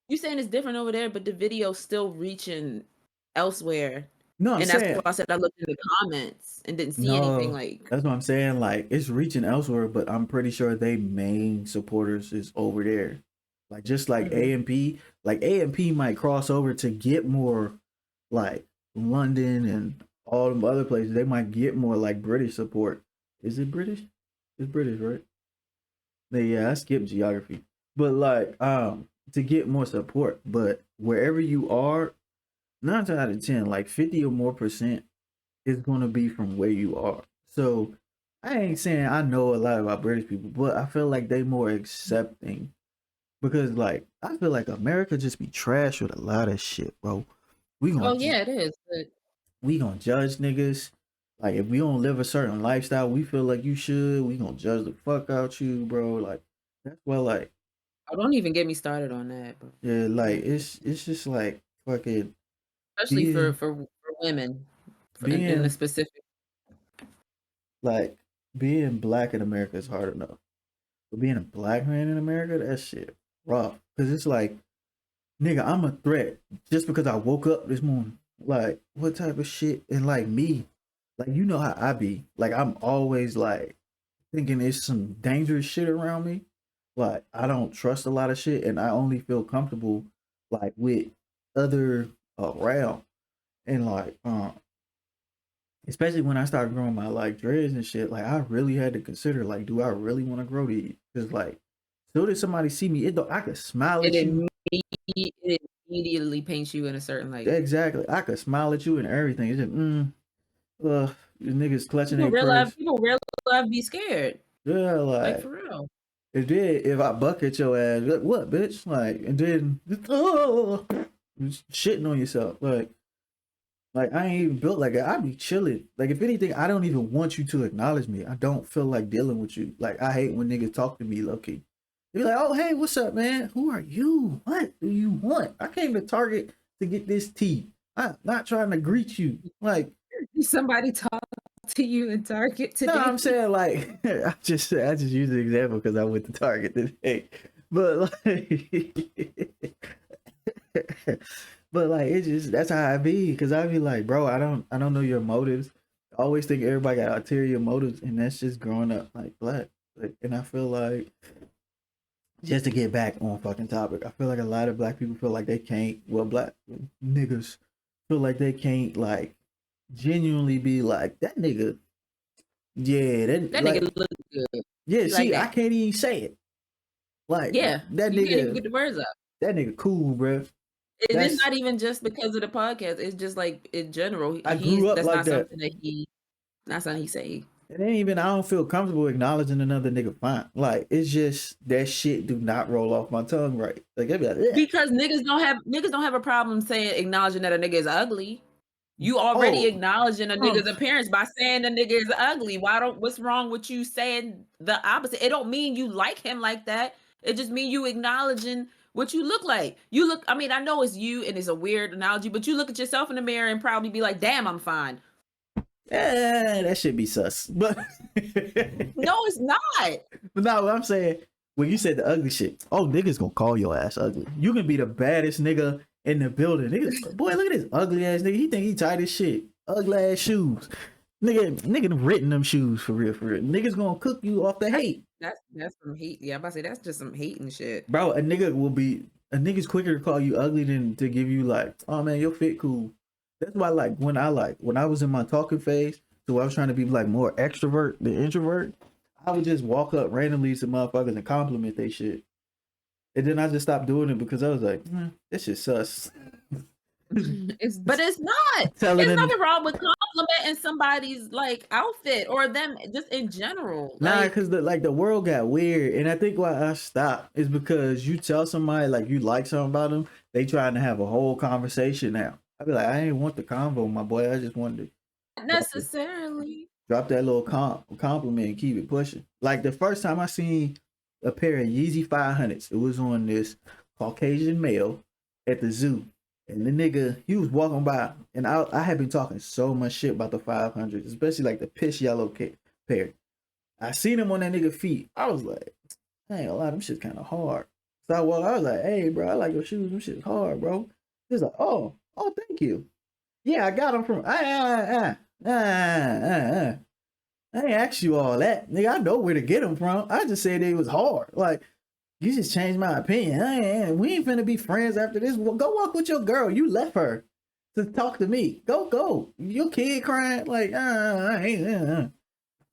Speaker 2: you saying it's different over there, but the video's still reaching elsewhere.
Speaker 1: No, I'm
Speaker 2: And that's why
Speaker 1: saying
Speaker 2: I said I looked in the comments and didn't see anything
Speaker 1: no.
Speaker 2: like,
Speaker 1: That's what I'm saying. Like it's reaching elsewhere, but I'm pretty sure they main supporters is over there. Like just like
Speaker 2: mhm.
Speaker 1: AMP, like AMP might cross over to get more like London and all them other places. They might get more like British support. Is it British? It's British, right? Yeah, I skipped geography. But like to get more support. But wherever you are, 9 out of 10, like 50 or more percent is gonna be from where you are. So I ain't saying I know a lot about British people, but I feel like they more accepting because like I feel like America just be trash with a lot of shit, bro. We
Speaker 2: oh
Speaker 1: gonna
Speaker 2: yeah, it is. But
Speaker 1: we gonna judge niggas. Like if we don't live a certain lifestyle, we feel like you should. We gonna judge the fuck out you, bro. Like that's why, like
Speaker 2: oh, don't even get me started on that. But
Speaker 1: yeah, like
Speaker 2: mm,
Speaker 1: it's just like fucking
Speaker 2: especially
Speaker 1: being
Speaker 2: for women, in the
Speaker 1: being
Speaker 2: specific.
Speaker 1: like being black in America is hard enough. But being a black man in America, that shit rough. Cause it's like, nigga, I'm a threat just because I woke up this morning. Like, what type of shit? And like me, like you know how I be. Like I'm always like thinking there's some dangerous shit around me. Like I don't trust a lot of shit, and I only feel comfortable like with other around. And like, especially when I started growing my like dreads and shit, like I really had to consider like, do I really want to grow these? Because like, so did somebody see me, it don't, I could smile
Speaker 2: It
Speaker 1: at you.
Speaker 2: it immediately paints you in a certain light.
Speaker 1: Exactly, I could smile at you and everything. It's just, the niggas clutching their purse.
Speaker 2: People real life be scared.
Speaker 1: Yeah,
Speaker 2: Like
Speaker 1: like
Speaker 2: for real.
Speaker 1: if then if I bucket your ass, like what, bitch? Like, and then oh, shitting on yourself, like I ain't even built like that. I be chilling. Like if anything, I don't even want you to acknowledge me. I don't feel like dealing with you. Like I hate when niggas talk to me low key. They be like, "Oh hey, what's up, man? Who are you? What do you want? I came to Target to get this tea. I'm not trying to greet you. Like,
Speaker 2: Somebody talk to you in Target
Speaker 1: no,
Speaker 2: today.
Speaker 1: I'm saying like I just use the example because I went to Target today. But like but like it just that's how I be because I be like, bro, I don't know your motives. I always think everybody got ulterior motives, and that's just growing up like black. Like, and I feel like just to get back on fucking topic, I feel like a lot of black people feel like they can't. Well, black niggas feel like they can't like genuinely be like that nigga. Yeah, that
Speaker 2: That nigga
Speaker 1: like
Speaker 2: look good.
Speaker 1: yeah.
Speaker 2: He like
Speaker 1: See, I
Speaker 2: that.
Speaker 1: can't even say it. Like
Speaker 2: Yeah.
Speaker 1: that
Speaker 2: You can't even
Speaker 1: nigga,
Speaker 2: get the words up.
Speaker 1: that nigga cool, bro.
Speaker 2: And it's
Speaker 1: That's
Speaker 2: not even just because of the podcast. It's just like in general.
Speaker 1: I grew up
Speaker 2: That's
Speaker 1: like
Speaker 2: not
Speaker 1: that.
Speaker 2: something that not something he say.
Speaker 1: It ain't even I don't feel comfortable acknowledging another nigga fine. Like it's just that shit do not roll off my tongue right. Like I'd be like, yeah.
Speaker 2: Because niggas don't have a problem saying acknowledging that a nigga is ugly. You already
Speaker 1: Oh,
Speaker 2: acknowledging a
Speaker 1: um,
Speaker 2: nigga's appearance by saying the nigga is ugly. What's wrong with you saying the opposite? It don't mean you like him like that. It just mean you acknowledging what you look like. I mean, I know it's you and it's a weird analogy, but you look at yourself in the mirror and probably be like, damn, I'm fine.
Speaker 1: yeah, that should be sus. But
Speaker 2: No, it's not.
Speaker 1: but now what I'm saying, when you said the ugly shit, oh niggas gonna call your ass ugly. You can be the baddest nigga in the building. Nigga, boy, look at this ugly ass nigga. He think he tight as shit. Ugly ass shoes. Nigga done written them shoes for real, for real. Niggas gonna cook you off the hate.
Speaker 2: That's some hate. Yeah, I'm about to say that's just some hating shit.
Speaker 1: Bro, a nigga's quicker to call you ugly than to give you like, oh man, your fit cool. That's why when I was in my talking phase, so I was trying to be like more extrovert than introvert, I would just walk up randomly to motherfuckers and compliment they shit. And then I just stopped doing it because I was like, this shit sus.
Speaker 2: But it's not.
Speaker 1: Telling
Speaker 2: There's
Speaker 1: them
Speaker 2: nothing wrong with complimenting somebody's like outfit or them just in general.
Speaker 1: nah,
Speaker 2: Like
Speaker 1: because the world got weird, and I think why I stopped is because you tell somebody like you like something about them, they trying to have a whole conversation now. I be like, I ain't want the convo, my boy. I just wanted to
Speaker 2: not
Speaker 1: drop, the,
Speaker 2: necessarily.
Speaker 1: drop that little compliment and keep it pushing. Like the first time I seen a pair of Yeezy 500s, it was on this Caucasian male at the zoo. And the nigga, he was walking by, and I had been talking so much shit about the 500s, especially like the piss yellow pair. I seen him on that nigga feet. I was like, I ain't gonna lie, them shit's kind of hard. So I was like, hey, bro, I like your shoes. Them shit's hard, bro. He's like, oh, thank you. Yeah, I got them from. I ain't asked you all that, nigga. I know where to get them from. I just said it was hard. Like, you just changed my opinion. We ain't finna be friends after this. Well, go walk with your girl. You left her to talk to me. Go. Your kid crying like,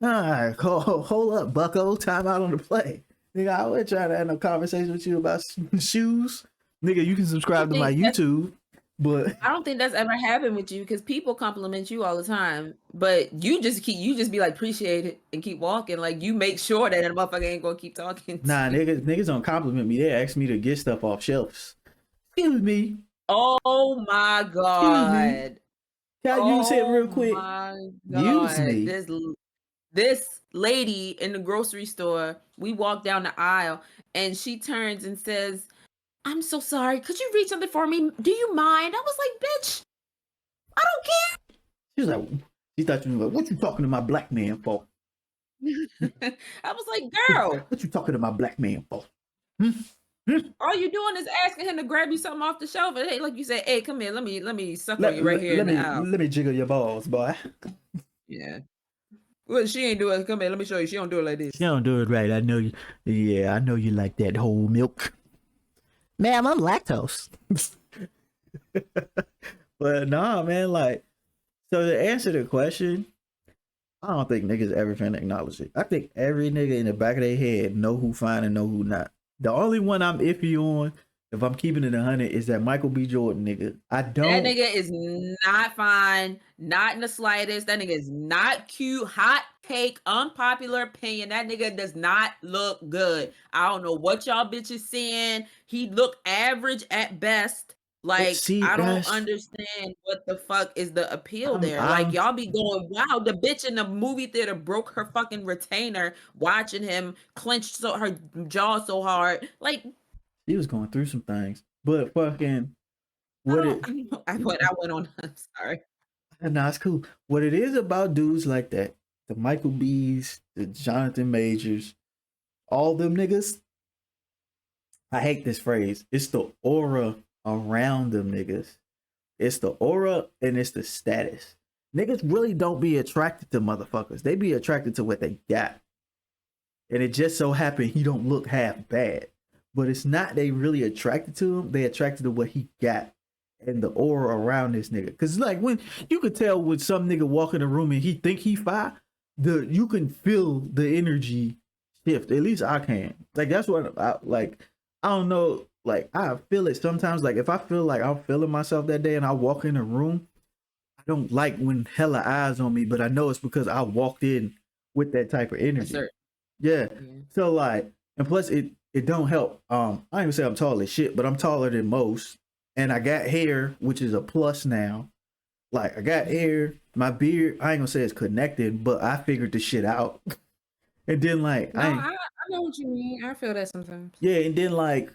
Speaker 1: hold up, Bucko. Time out on the play. Nigga, I would try to have no conversation with you about shoes. Nigga, you can subscribe to my YouTube, but
Speaker 2: I don't think that's ever happened with you because people compliment you all the time, but you just be like appreciate it and keep walking. Like you make sure that a motherfucker ain't gonna keep talking.
Speaker 1: nah, niggas don't compliment me. They ask me to get stuff off shelves. Excuse me.
Speaker 2: Oh my
Speaker 1: Excuse me.
Speaker 2: god.
Speaker 1: Can I use it real quick?
Speaker 2: My
Speaker 1: Use
Speaker 2: god.
Speaker 1: me.
Speaker 2: This lady in the grocery store, we walk down the aisle and she turns and says, I'm so sorry. Could you read something for me? Do you mind? I was like, bitch, I don't care.
Speaker 1: She was like, she thought you were like, what you talking to my black man for?
Speaker 2: I was like, girl,
Speaker 1: what you talking to my black man for?
Speaker 2: all you doing is asking him to grab you something off the shelf. And hey, like you said, hey, come here, let me suck on you right here in the aisle.
Speaker 1: Let me jiggle your balls, boy.
Speaker 2: Yeah. Well, she ain't do it. Come here, let me show you. She don't do it like this.
Speaker 1: She don't do it right. I know you. Yeah, I know you like that whole milk. Ma'am, I'm lactose. But nah, man, like, so to answer the question, I don't think niggas ever finna acknowledge it. I think every nigga in the back of their head know who fine and know who not. The only one I'm iffy on, if I'm keeping it 100, is that Michael B. Jordan nigga.
Speaker 2: That nigga is not fine, not in the slightest. That nigga is not cute. Hot take, unpopular opinion. That nigga does not look good. I don't know what y'all bitches saying. He look average at best. Like, I don't understand what the fuck is the appeal there. Like, y'all be going, wow, the bitch in the movie theater broke her fucking retainer watching him clench her jaw so hard. Like,
Speaker 1: he was going through some things, but fucking
Speaker 2: I went on. I'm sorry.
Speaker 1: Nah, it's cool. What it is about dudes like that, the Michael B's, the Jonathan Majors, all them niggas. I hate this phrase. It's the aura around them niggas. It's the aura and it's the status. Niggas really don't be attracted to motherfuckers. They be attracted to what they got. And it just so happened he don't look half bad. But it's not they really attracted to him. They attracted to what he got and the aura around this nigga. Cause like when you could tell when some nigga walk in the room and he think he fine, you can feel the energy shift. At least I can. Like that's what I like. I don't know. Like I feel it sometimes. Like if I feel like I'm feeling myself that day and I walk in a room, I don't like when hella eyes on me, but I know it's because I walked in with that type of energy. Yes, yeah. So like, and plus it don't help. I ain't gonna say I'm tall as shit, but I'm taller than most. And I got hair, which is a plus now. Like I got hair, my beard, I ain't gonna say it's connected, but I figured the shit out. And then like
Speaker 2: no, I know what you mean. I feel that sometimes.
Speaker 1: Yeah, and then like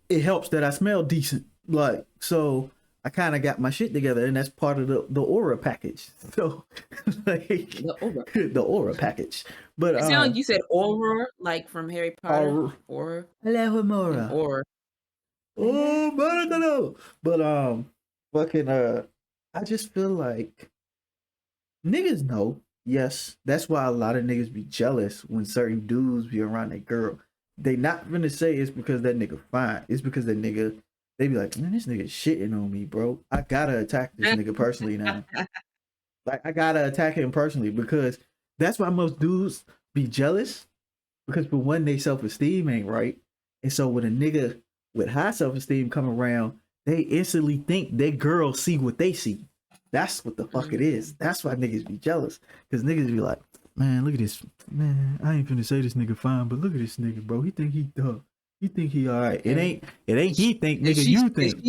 Speaker 1: it helps that I smell decent. Like so I kind of got my shit together, and that's part of the aura package. So like the aura package. But
Speaker 2: it sounds like you said aura, like from Harry Potter. Aura.
Speaker 1: Aura. Oh, no. But fucking I just feel like niggas know. Yes, that's why a lot of niggas be jealous when certain dudes be around that girl. They not gonna say it's because that nigga fine. It's because that nigga, they be like, man, this nigga shitting on me, bro. I gotta attack this nigga personally now. Like I gotta attack him personally because that's why most dudes be jealous. Because for one, they self-esteem ain't right. And so when a nigga with high self-esteem come around, they instantly think they girls see what they see. That's what the fuck it is. That's why niggas be jealous. Because niggas be like, man, look at this. Man, I ain't finna say this nigga fine, but look at this nigga, bro. He think he tough. He think he alright. It ain't he think, nigga, you think.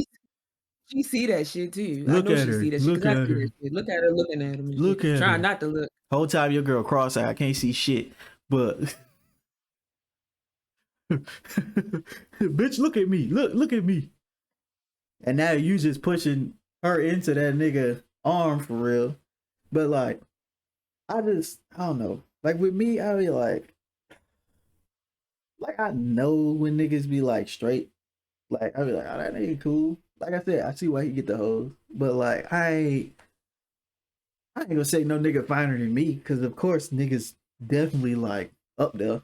Speaker 2: She see that shit too.
Speaker 1: Look
Speaker 2: I know
Speaker 1: at
Speaker 2: she
Speaker 1: her.
Speaker 2: see that
Speaker 1: Look
Speaker 2: shit.
Speaker 1: at her.
Speaker 2: Look at her looking at him.
Speaker 1: Look at her.
Speaker 2: Trying not to look.
Speaker 1: Whole time your girl cross-eyed. I can't see shit. But bitch, look at me. Look at me. And now you just pushing her into that nigga arm for real. But like, I don't know. Like with me, I be like, Like I know when niggas be like straight, like I be like, oh that nigga cool. Like I said, I see why he get the hoes, but like I ain't gonna say no nigga finer than me, cause of course niggas definitely like up there.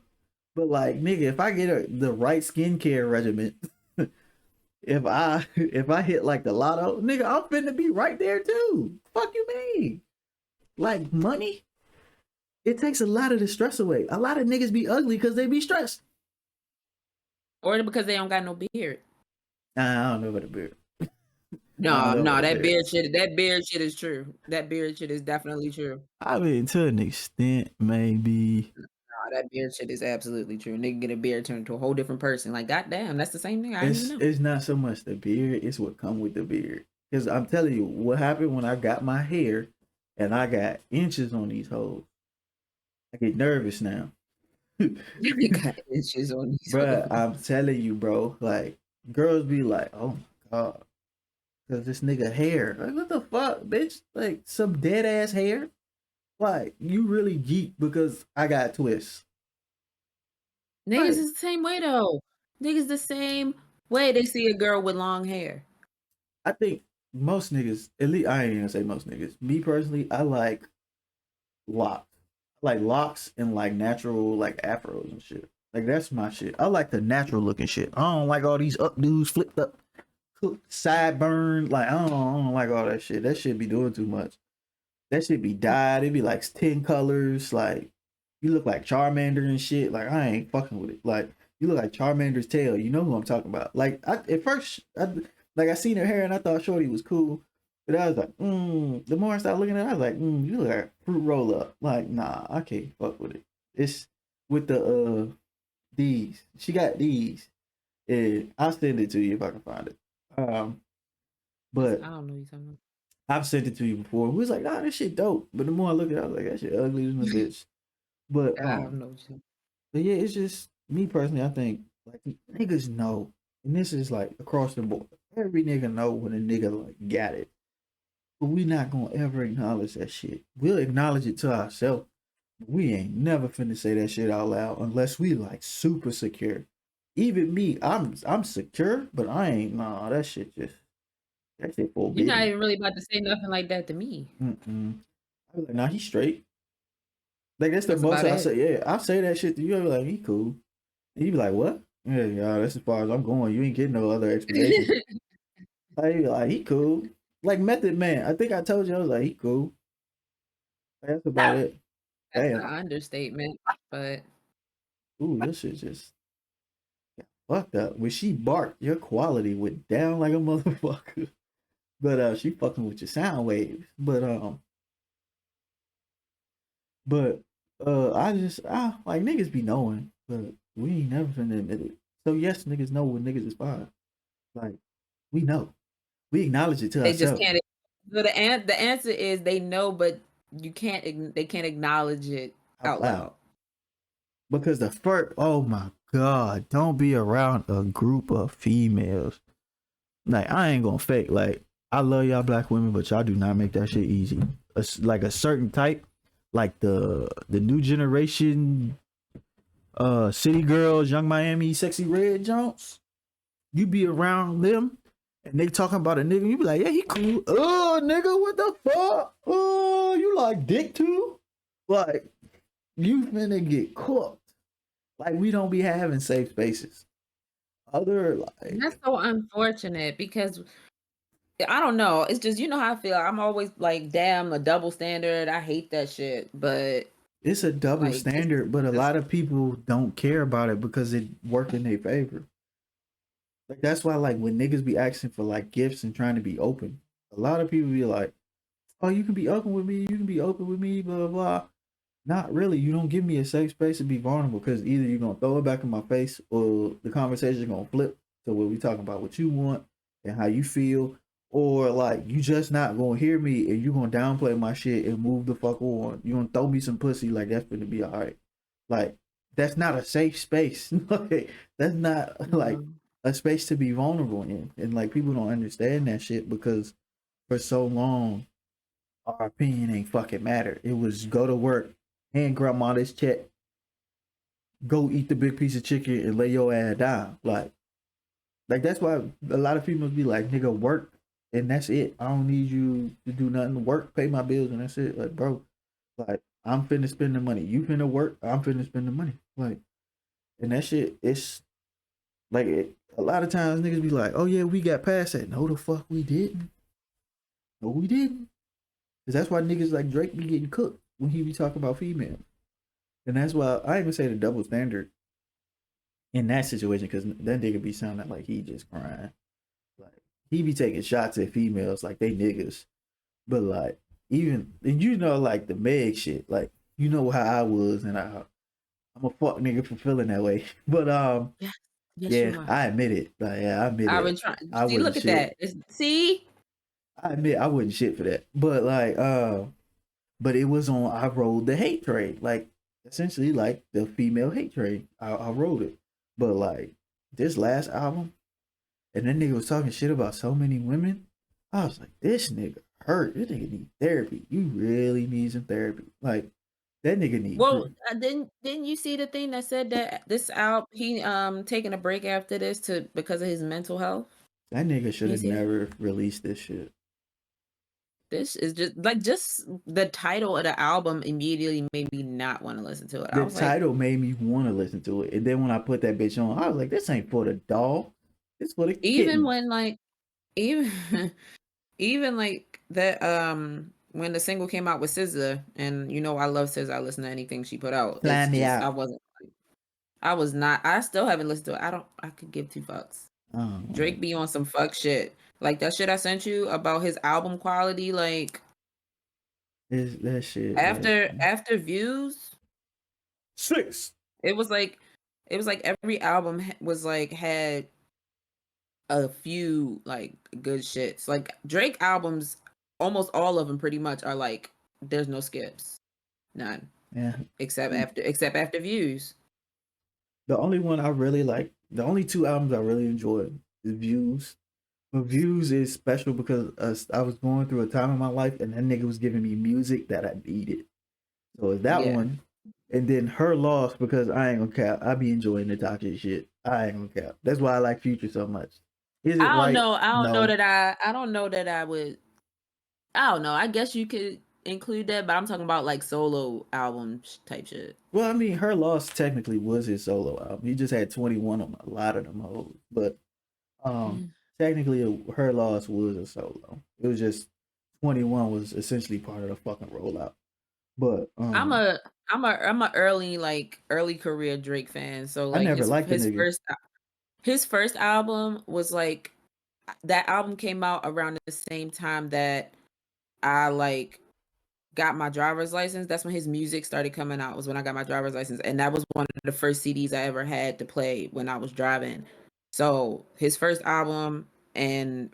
Speaker 1: But like nigga, if I get the right skincare regimen, if I hit like the lotto, nigga, I'm finna be right there too. Fuck you mean? Like money, it takes a lot of the stress away. A lot of niggas be ugly because they be stressed.
Speaker 2: Or because they don't got no beard.
Speaker 1: Nah, I don't know about the beard. I don't
Speaker 2: No,
Speaker 1: know about
Speaker 2: no,
Speaker 1: the beard.
Speaker 2: that beard shit is true. That beard shit is definitely true.
Speaker 1: I mean, to an extent, maybe.
Speaker 2: No, that beard shit is absolutely true. Nigga get a beard turned into a whole different person. Like, goddamn, that's the same thing. I didn't even know.
Speaker 1: It's not so much the beard; it's what come with the beard. Because I'm telling you, what happened when I got my hair, and I got inches on these hoes. I get nervous now.
Speaker 2: You got issues on these
Speaker 1: Bruh,
Speaker 2: hoes.
Speaker 1: I'm telling you, bro. Like, girls be like, oh my God. Because this nigga hair. Like, what the fuck, bitch? Like, some dead ass hair? Like, you really geek because I got twists.
Speaker 2: Niggas
Speaker 1: Like,
Speaker 2: is the same way though. Niggas the same way they see a girl with long hair.
Speaker 1: I think most niggas, at least I ain't gonna say most niggas. Me personally, I like locks. I like locks and like natural like afros and shit. Like that's my shit. I like the natural looking shit. I don't like all these updos flipped up, sideburn. Like I don't like all that shit. That shit be doing too much. That shit be dyed. It be like 10 colors. Like you look like Charmander and shit. Like I ain't fucking with it. Like you look like Charmander's tail. You know who I'm talking about. Like at first, like I seen her hair and I thought Shorty was cool. But I was like, the more I started looking at it, I was like, you look like a fruit roll up. Like, nah, I can't fuck with it. It's with the these. She got these. And I'll send it to you if I can find it.
Speaker 2: I
Speaker 1: But
Speaker 2: don't know what you're talking about.
Speaker 1: I've sent it to you before. We was like, nah, this shit dope. But the more I look at it, I was like, that shit ugly as a bitch. But
Speaker 2: I don't know what you're
Speaker 1: but yeah, it's just me personally, I think like niggas know. And this is like across the board. Every nigga know when a nigga like got it. But we not gonna ever acknowledge that shit. We'll acknowledge it to ourselves. We ain't never finna say that shit out loud unless we like super secure. Even me, I'm secure, but I ain't nah, that shit
Speaker 2: You're not
Speaker 1: forbidden.
Speaker 2: even really about to say nothing like that to me.
Speaker 1: Mm-mm. I be like, nah, he's straight. Like that's the
Speaker 2: That's
Speaker 1: most
Speaker 2: about
Speaker 1: I
Speaker 2: it.
Speaker 1: say. Yeah, I say that shit to you. I be like, he cool. And you be like, what? Yeah, yeah, that's as far as I'm going. You ain't getting no other explanation. I be like, he cool. Like Method Man. I think I told you I was like, he cool. That's about it.
Speaker 2: That's an
Speaker 1: Damn.
Speaker 2: understatement, but
Speaker 1: Ooh, your shit just fucked up. When she barked, your quality went down like a motherfucker. But she fucking with your sound waves. But I like niggas be knowing, but we ain't never finna admit it. So yes, niggas know when niggas is fine. Like we know. We acknowledge it to
Speaker 2: they just
Speaker 1: ourselves
Speaker 2: can't. So the answer is they know, but they can't acknowledge it
Speaker 1: out
Speaker 2: out
Speaker 1: loud.
Speaker 2: loud.
Speaker 1: Because the first, oh my god, don't be around a group of females. Like I ain't gonna fake. Like I love y'all black women, but y'all do not make that shit easy. Like a certain type, like the new generation, city girls, young Miami, sexy red Jones. You be around them, and they talking about a nigga. You be like, yeah, he cool. Oh, nigga, what the fuck? Oh, you like dick too? Like you finna get cooked. Like we don't be having safe spaces. Other
Speaker 2: And that's
Speaker 1: like
Speaker 2: so unfortunate because I don't know. It's just you know how I feel. I'm always like, damn, a double standard. I hate that shit. But
Speaker 1: it's a double
Speaker 2: like, this is
Speaker 1: standard, but a
Speaker 2: just
Speaker 1: lot of people don't care about it because it worked in their favor. Like that's why like when niggas be asking for like gifts and trying to be open, a lot of people be like, "Oh, you can be open with me. You can be open with me." Blah blah blah. Not really. You don't give me a safe space to be vulnerable because either you're gonna throw it back in my face or the conversation gonna flip to where we talking about what you want and how you feel, or like you just not gonna hear me and you gonna downplay my shit and move the fuck on. You gonna throw me some pussy like that's gonna be alright. Like that's not a safe space. Like that's not like
Speaker 2: no.
Speaker 1: a space to be vulnerable in. And like people don't understand that shit because for so long our opinion ain't fucking matter. It was go to work, hand grandma this check, go eat the big piece of chicken and lay your ass down. Like that's why a lot of females be like, nigga, work and that's it. I don't need you to do nothing. Work, pay my bills, and that's it. Like, bro, like I'm finna spend the money. You finna work. I'm finna spend the money. Like, and that shit, it's like a lot of times niggas be like, oh yeah, we got past that. No, the fuck we didn't. No, we didn't. Cause that's why niggas like Drake be getting cooked when he be talking about females. And that's why I even say the double standard in that situation, because that nigga be sounding like he just crying. Like he be taking shots at females like they niggas. But like even and you know like the Meg shit, like you know how I was and I'm a fuck nigga for feeling that way. But
Speaker 2: Yeah. Yes,
Speaker 1: yeah,
Speaker 2: you are.
Speaker 1: I admit it. Like yeah, I admit
Speaker 2: I've
Speaker 1: it.
Speaker 2: been trying.
Speaker 1: I
Speaker 2: See,
Speaker 1: wouldn't
Speaker 2: look at
Speaker 1: shit.
Speaker 2: that. See,
Speaker 1: I admit I wouldn't shit for that. But like but it was on I rode the hate train. Like essentially like the female hate train. I rode it. But like this last album, and that nigga was talking shit about so many women. I was like, this nigga hurt. This nigga need therapy. You really need some therapy. Like that nigga need
Speaker 2: well, didn't you see the thing that said that this out he taking a break after this to because of his mental health?
Speaker 1: that nigga should
Speaker 2: You
Speaker 1: have
Speaker 2: see that?
Speaker 1: never released this shit.
Speaker 2: This is just the title of the album immediately made me not want to listen to it. I
Speaker 1: The
Speaker 2: was like,
Speaker 1: title made me want to listen to it, and then when I put that bitch on, I was like, this ain't for the dog. It's for the
Speaker 2: even
Speaker 1: kitten.
Speaker 2: when like even even like that when the single came out with SZA, and you know I love SZA, I listen to anything she put out.
Speaker 1: Fly
Speaker 2: It's
Speaker 1: me
Speaker 2: just
Speaker 1: out.
Speaker 2: I was not I still haven't listened to it. I could give two fucks.
Speaker 1: Oh,
Speaker 2: Drake be on some fuck shit. Like that shit I sent you about his album quality, like
Speaker 1: it's that shit.
Speaker 2: after views,
Speaker 1: Six.
Speaker 2: it was like every album was like had a few like good shits. Like Drake albums, almost all of them pretty much are like there's no skips, none,
Speaker 1: Yeah.
Speaker 2: except after views.
Speaker 1: The only one I really like, the only two albums I really enjoyed is Views. But Views is special because I was going through a time in my life and that nigga was giving me music that I needed. So it's that
Speaker 2: Yeah,
Speaker 1: one. And then Her Loss because I ain't gonna cap. I be enjoying the toxic shit. I ain't gonna cap. That's why I like Future so much. Is it
Speaker 2: I don't
Speaker 1: right?
Speaker 2: know.
Speaker 1: No.
Speaker 2: I don't know that I would. I don't know. I guess you could include that, but I'm talking about like solo album type shit.
Speaker 1: Well, I mean, Her Loss technically was his solo album. He just had 21 on a lot of them hoes. But
Speaker 2: Mm.
Speaker 1: technically, Her Loss was a solo. It was just 21 was essentially part of the fucking rollout. But
Speaker 2: I'm a I'm a early career Drake fan. So
Speaker 1: I
Speaker 2: like
Speaker 1: never liked the nigga.
Speaker 2: his first album was like that album came out around the same time that I like got my driver's license. That's when his music started coming out. Was when I got my driver's license, and that was one of the first CDs I ever had to play when I was driving. So his first album and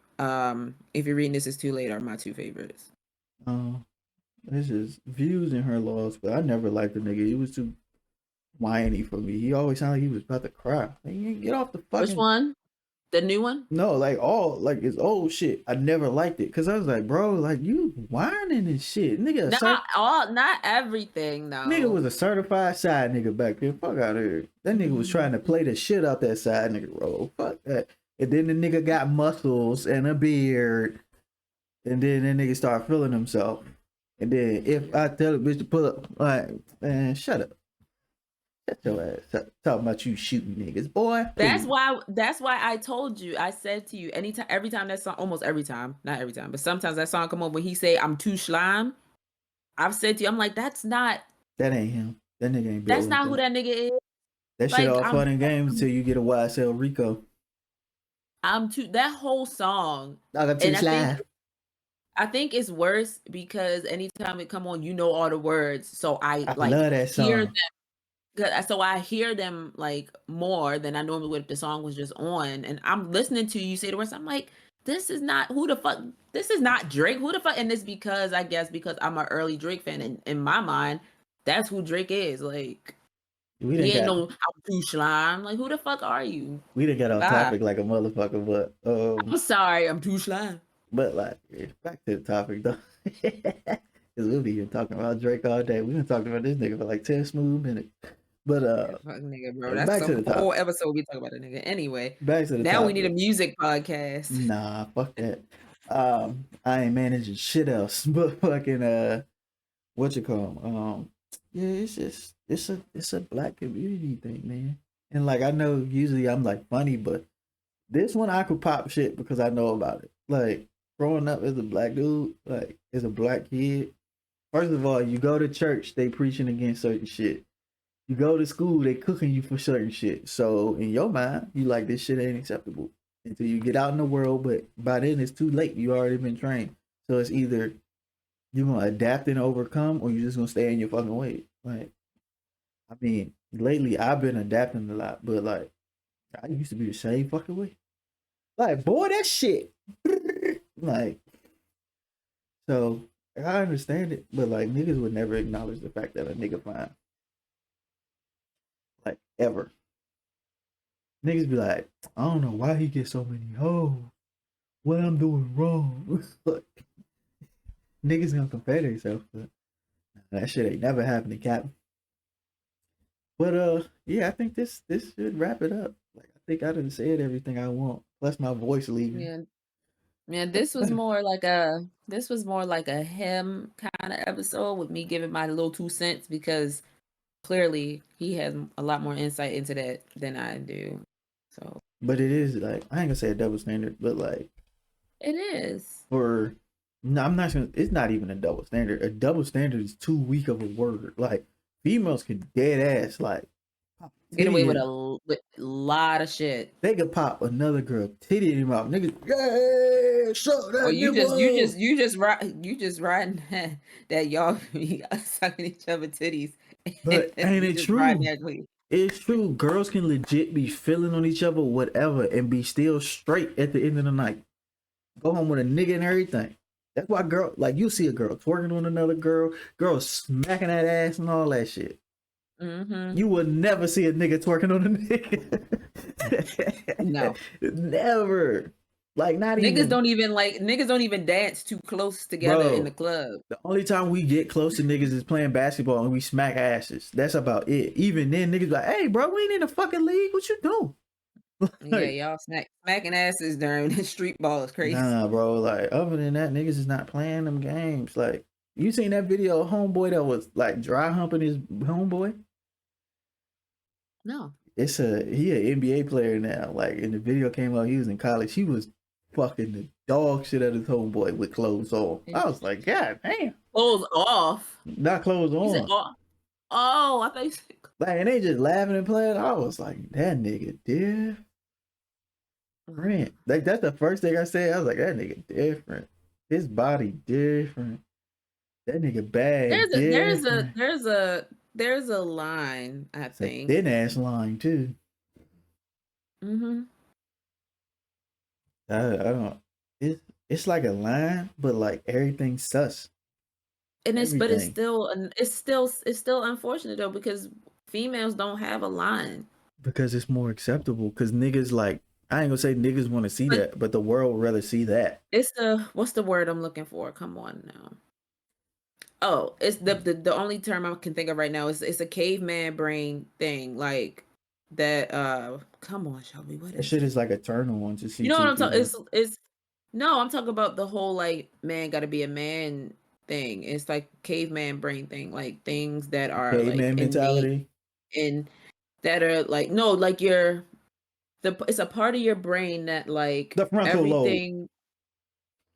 Speaker 2: if you're reading this is too late are my two favorites.
Speaker 1: Uh, this is Views and Her Loss, but I never liked the nigga. He was too whiny for me. He always sounded like he was about to cry. Like, get off the
Speaker 2: Which
Speaker 1: fucking
Speaker 2: one? The new one?
Speaker 1: no, like all like it's old shit. I never liked it because I was like, bro, like you whining and shit, nigga.
Speaker 2: Not everything
Speaker 1: Nigga
Speaker 2: though.
Speaker 1: was a certified side nigga back then. Fuck out of here. That nigga was trying to play the shit out that side nigga role. Fuck that. And then the nigga got muscles and a beard. And then that nigga start feeling himself. And then if I tell a bitch to pull up, like, man, shut up. Shut your ass up. Talking about you shooting niggas. Boy, please.
Speaker 2: That's why I told you. I said to you anytime every time that song almost every time, not every time, but sometimes that song come on when he say I'm too slime. I've said to you, I'm like,
Speaker 1: That ain't him. That nigga ain't built
Speaker 2: that's
Speaker 1: like
Speaker 2: not who
Speaker 1: that.
Speaker 2: that nigga is.
Speaker 1: That shit
Speaker 2: Like
Speaker 1: all fun and games until you get a YSL Rico.
Speaker 2: I'm too that whole song.
Speaker 1: I got two
Speaker 2: And
Speaker 1: slide.
Speaker 2: I think it's worse because anytime it come on, you know all the words. So I
Speaker 1: I
Speaker 2: like
Speaker 1: love that
Speaker 2: hear
Speaker 1: song.
Speaker 2: so I hear them like more than I normally would if the song was just on. And I'm listening to you say the words. I'm like, this is not who the fuck. This is not Drake. Who the fuck? And it's because I guess because I'm an early Drake fan, and in my mind, that's who Drake is. Like
Speaker 1: We
Speaker 2: he
Speaker 1: didn't
Speaker 2: ain't
Speaker 1: got
Speaker 2: no I'm too slime. Like who the fuck are you?
Speaker 1: we didn't get off
Speaker 2: Bye.
Speaker 1: topic like a motherfucker,
Speaker 2: I'm sorry. I'm too slime.
Speaker 1: but like back to the topic though. Cause we'll be here talking about Drake all day. We've been talking about this nigga for like 10 smooth minutes. But
Speaker 2: Fuck nigga, bro. That's
Speaker 1: back
Speaker 2: a
Speaker 1: to the
Speaker 2: whole
Speaker 1: topic.
Speaker 2: episode we talk about a nigga. Anyway,
Speaker 1: Back to the
Speaker 2: now we need a
Speaker 1: topic.
Speaker 2: music podcast.
Speaker 1: Nah, fuck that. I ain't managing shit else. But fucking what you call 'em? Yeah, it's just it's a black community thing, man. And like I know usually I'm like funny, but this one I could pop shit because I know about it. Like growing up as a black dude, like as a black kid. First of all, you go to church, they preaching against certain shit. You go to school, they cooking you for certain shit. So in your mind, you like this shit ain't acceptable until you get out in the world. But by then it's too late. You already been trained. So it's either you gonna adapt and overcome, or you just gonna stay in your fucking way. Like I mean, lately I've been adapting a lot, but like I used to be the same fucking way. Like boy, that shit. Like so, I understand it, but like niggas would never acknowledge the fact that a nigga fine. Like ever. Niggas be like, I don't know why he gets so many hoes. What I'm doing wrong. Like, niggas gonna compare themselves, but that shit ain't never happened to Captain. But yeah, I think this should wrap it up. Like I think I done said everything I want. Plus my voice leaving.
Speaker 2: Yeah. Man, this was more like a him kind of episode with me giving my little 2 cents because clearly he has a lot more insight into that than I do. So
Speaker 1: But it is like I ain't gonna say a double standard, but like
Speaker 2: it is.
Speaker 1: for no, I'm not gonna. It's not even a double standard. A double standard is too weak of a word. Like females can dead ass like pop a
Speaker 2: Get away
Speaker 1: titty
Speaker 2: with
Speaker 1: in.
Speaker 2: with a lot of shit.
Speaker 1: They could pop another girl titty in their mouth. Niggas, yeah, suck
Speaker 2: Or
Speaker 1: that
Speaker 2: you just
Speaker 1: nipple.
Speaker 2: riding that y'all be sucking each other titties.
Speaker 1: But ain't
Speaker 2: You
Speaker 1: it
Speaker 2: just riding
Speaker 1: true?
Speaker 2: that clean.
Speaker 1: It's true. Girls can legit be feeling on each other, whatever, and be still straight at the end of the night. Go home with a nigga and everything. That's why girl, like you see a girl twerking on another girl, girl smacking that ass and all that shit.
Speaker 2: Mm-hmm.
Speaker 1: You would never see a nigga twerking on a nigga.
Speaker 2: No.
Speaker 1: Never. Like not even,
Speaker 2: Niggas don't even dance too close together in the
Speaker 1: bro.
Speaker 2: club.
Speaker 1: The only time we get close to niggas is playing basketball and we smack asses. That's about it. Even then, niggas be like, hey, bro, we ain't in the fucking league. What you doing?
Speaker 2: Yeah,
Speaker 1: Like,
Speaker 2: y'all smacking asses during the street ball is crazy.
Speaker 1: nah, bro. Like, other than that, niggas is not playing them games. Like, you seen that video of homeboy that was like dry humping his homeboy?
Speaker 2: No.
Speaker 1: It's he an NBA player now. Like, in the video came out, he was in college. He was fucking the dog shit at his homeboy with clothes on. I was like, God damn.
Speaker 2: Clothes off.
Speaker 1: Not clothes
Speaker 2: You said
Speaker 1: on.
Speaker 2: off. Oh, I thought you said
Speaker 1: Like, and they just laughing and playing. I was like, that nigga different. Like, that's the first thing I said. I was like, that nigga different. His body different. That nigga bag different.
Speaker 2: there's a line, I
Speaker 1: It's a
Speaker 2: think.
Speaker 1: thin ass line too.
Speaker 2: Mm-hmm.
Speaker 1: I don't. It's like a line, but like everything's sus.
Speaker 2: And
Speaker 1: Everything
Speaker 2: it's still unfortunate though because females don't have a line.
Speaker 1: because it's more acceptable. Because niggas like I ain't gonna say niggas want to see
Speaker 2: But
Speaker 1: that, but the world would rather see that.
Speaker 2: it's what's the word I'm looking for? Come on now. Oh, it's the only term I can think of right now is it's a caveman brain thing like that. Come on, Shelby, what
Speaker 1: That
Speaker 2: is
Speaker 1: shit
Speaker 2: it?
Speaker 1: is like a turn on to see
Speaker 2: You know what
Speaker 1: two
Speaker 2: I'm talking?
Speaker 1: females.
Speaker 2: It's no, I'm talking about the whole like man got to be a man thing. It's like caveman brain thing, like things that are like
Speaker 1: Caveman
Speaker 2: innate
Speaker 1: mentality.
Speaker 2: and that are like no, like it's a part of your brain that like
Speaker 1: The frontal lobe.
Speaker 2: everything.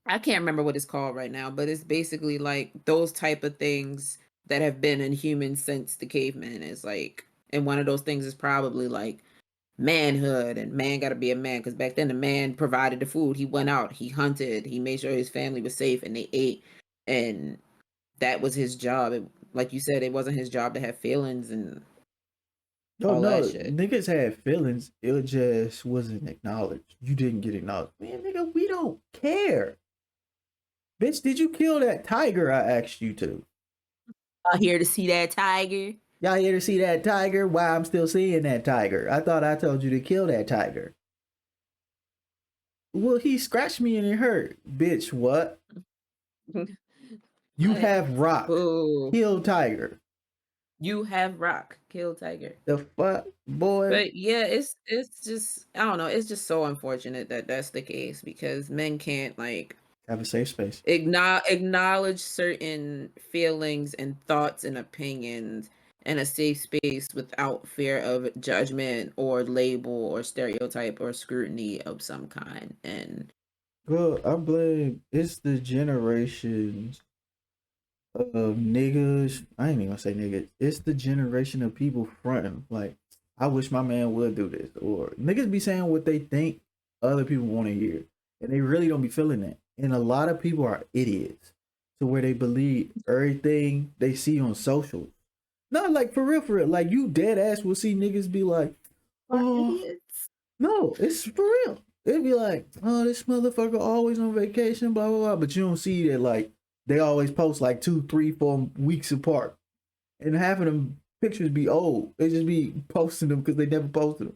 Speaker 2: I can't remember what it's called right now, but it's basically like those type of things that have been in humans since the caveman is like, and one of those things is probably like manhood and man got to be a man because back then the man provided the food. He went out, he hunted, he made sure his family was safe and they ate, and that was his job. Like you said, it wasn't his job to have feelings and
Speaker 1: Oh
Speaker 2: all that
Speaker 1: no,
Speaker 2: shit.
Speaker 1: niggas had feelings. It just wasn't acknowledged. You didn't get acknowledged. Man, nigga, we don't care. Bitch, did you kill that tiger I asked you to?
Speaker 2: Out here to see that tiger.
Speaker 1: Y'all here to see that tiger? Why I'm still seeing that tiger? I thought I told you to kill that tiger. Well, he scratched me and it hurt. Bitch, what? You have rock.
Speaker 2: Boo.
Speaker 1: Kill tiger.
Speaker 2: You have Rock, kill Tiger.
Speaker 1: The fuck, boy.
Speaker 2: But yeah, it's just I don't know. It's just so unfortunate that that's the case because men can't like
Speaker 1: Have a safe space.
Speaker 2: acknowledge certain feelings and thoughts and opinions in a safe space without fear of judgment or label or stereotype or scrutiny of some kind. And
Speaker 1: Well, I blame it's the generations of niggas. I ain't even gonna say niggas. It's the generation of people fronting. Like, I wish my man would do this. Or niggas be saying what they think other people want to hear. And they really don't be feeling that. And a lot of people are idiots. To where they believe everything they see on social. Not like for real, for real. Like you dead ass will see niggas be like,
Speaker 2: are
Speaker 1: oh,
Speaker 2: idiots.
Speaker 1: no, it's for real. It'd be like, oh, this motherfucker always on vacation, blah blah blah. But you don't see that like they always post like 2, 3, 4 weeks apart, and half of them pictures be old. They just be posting them because they never posted them.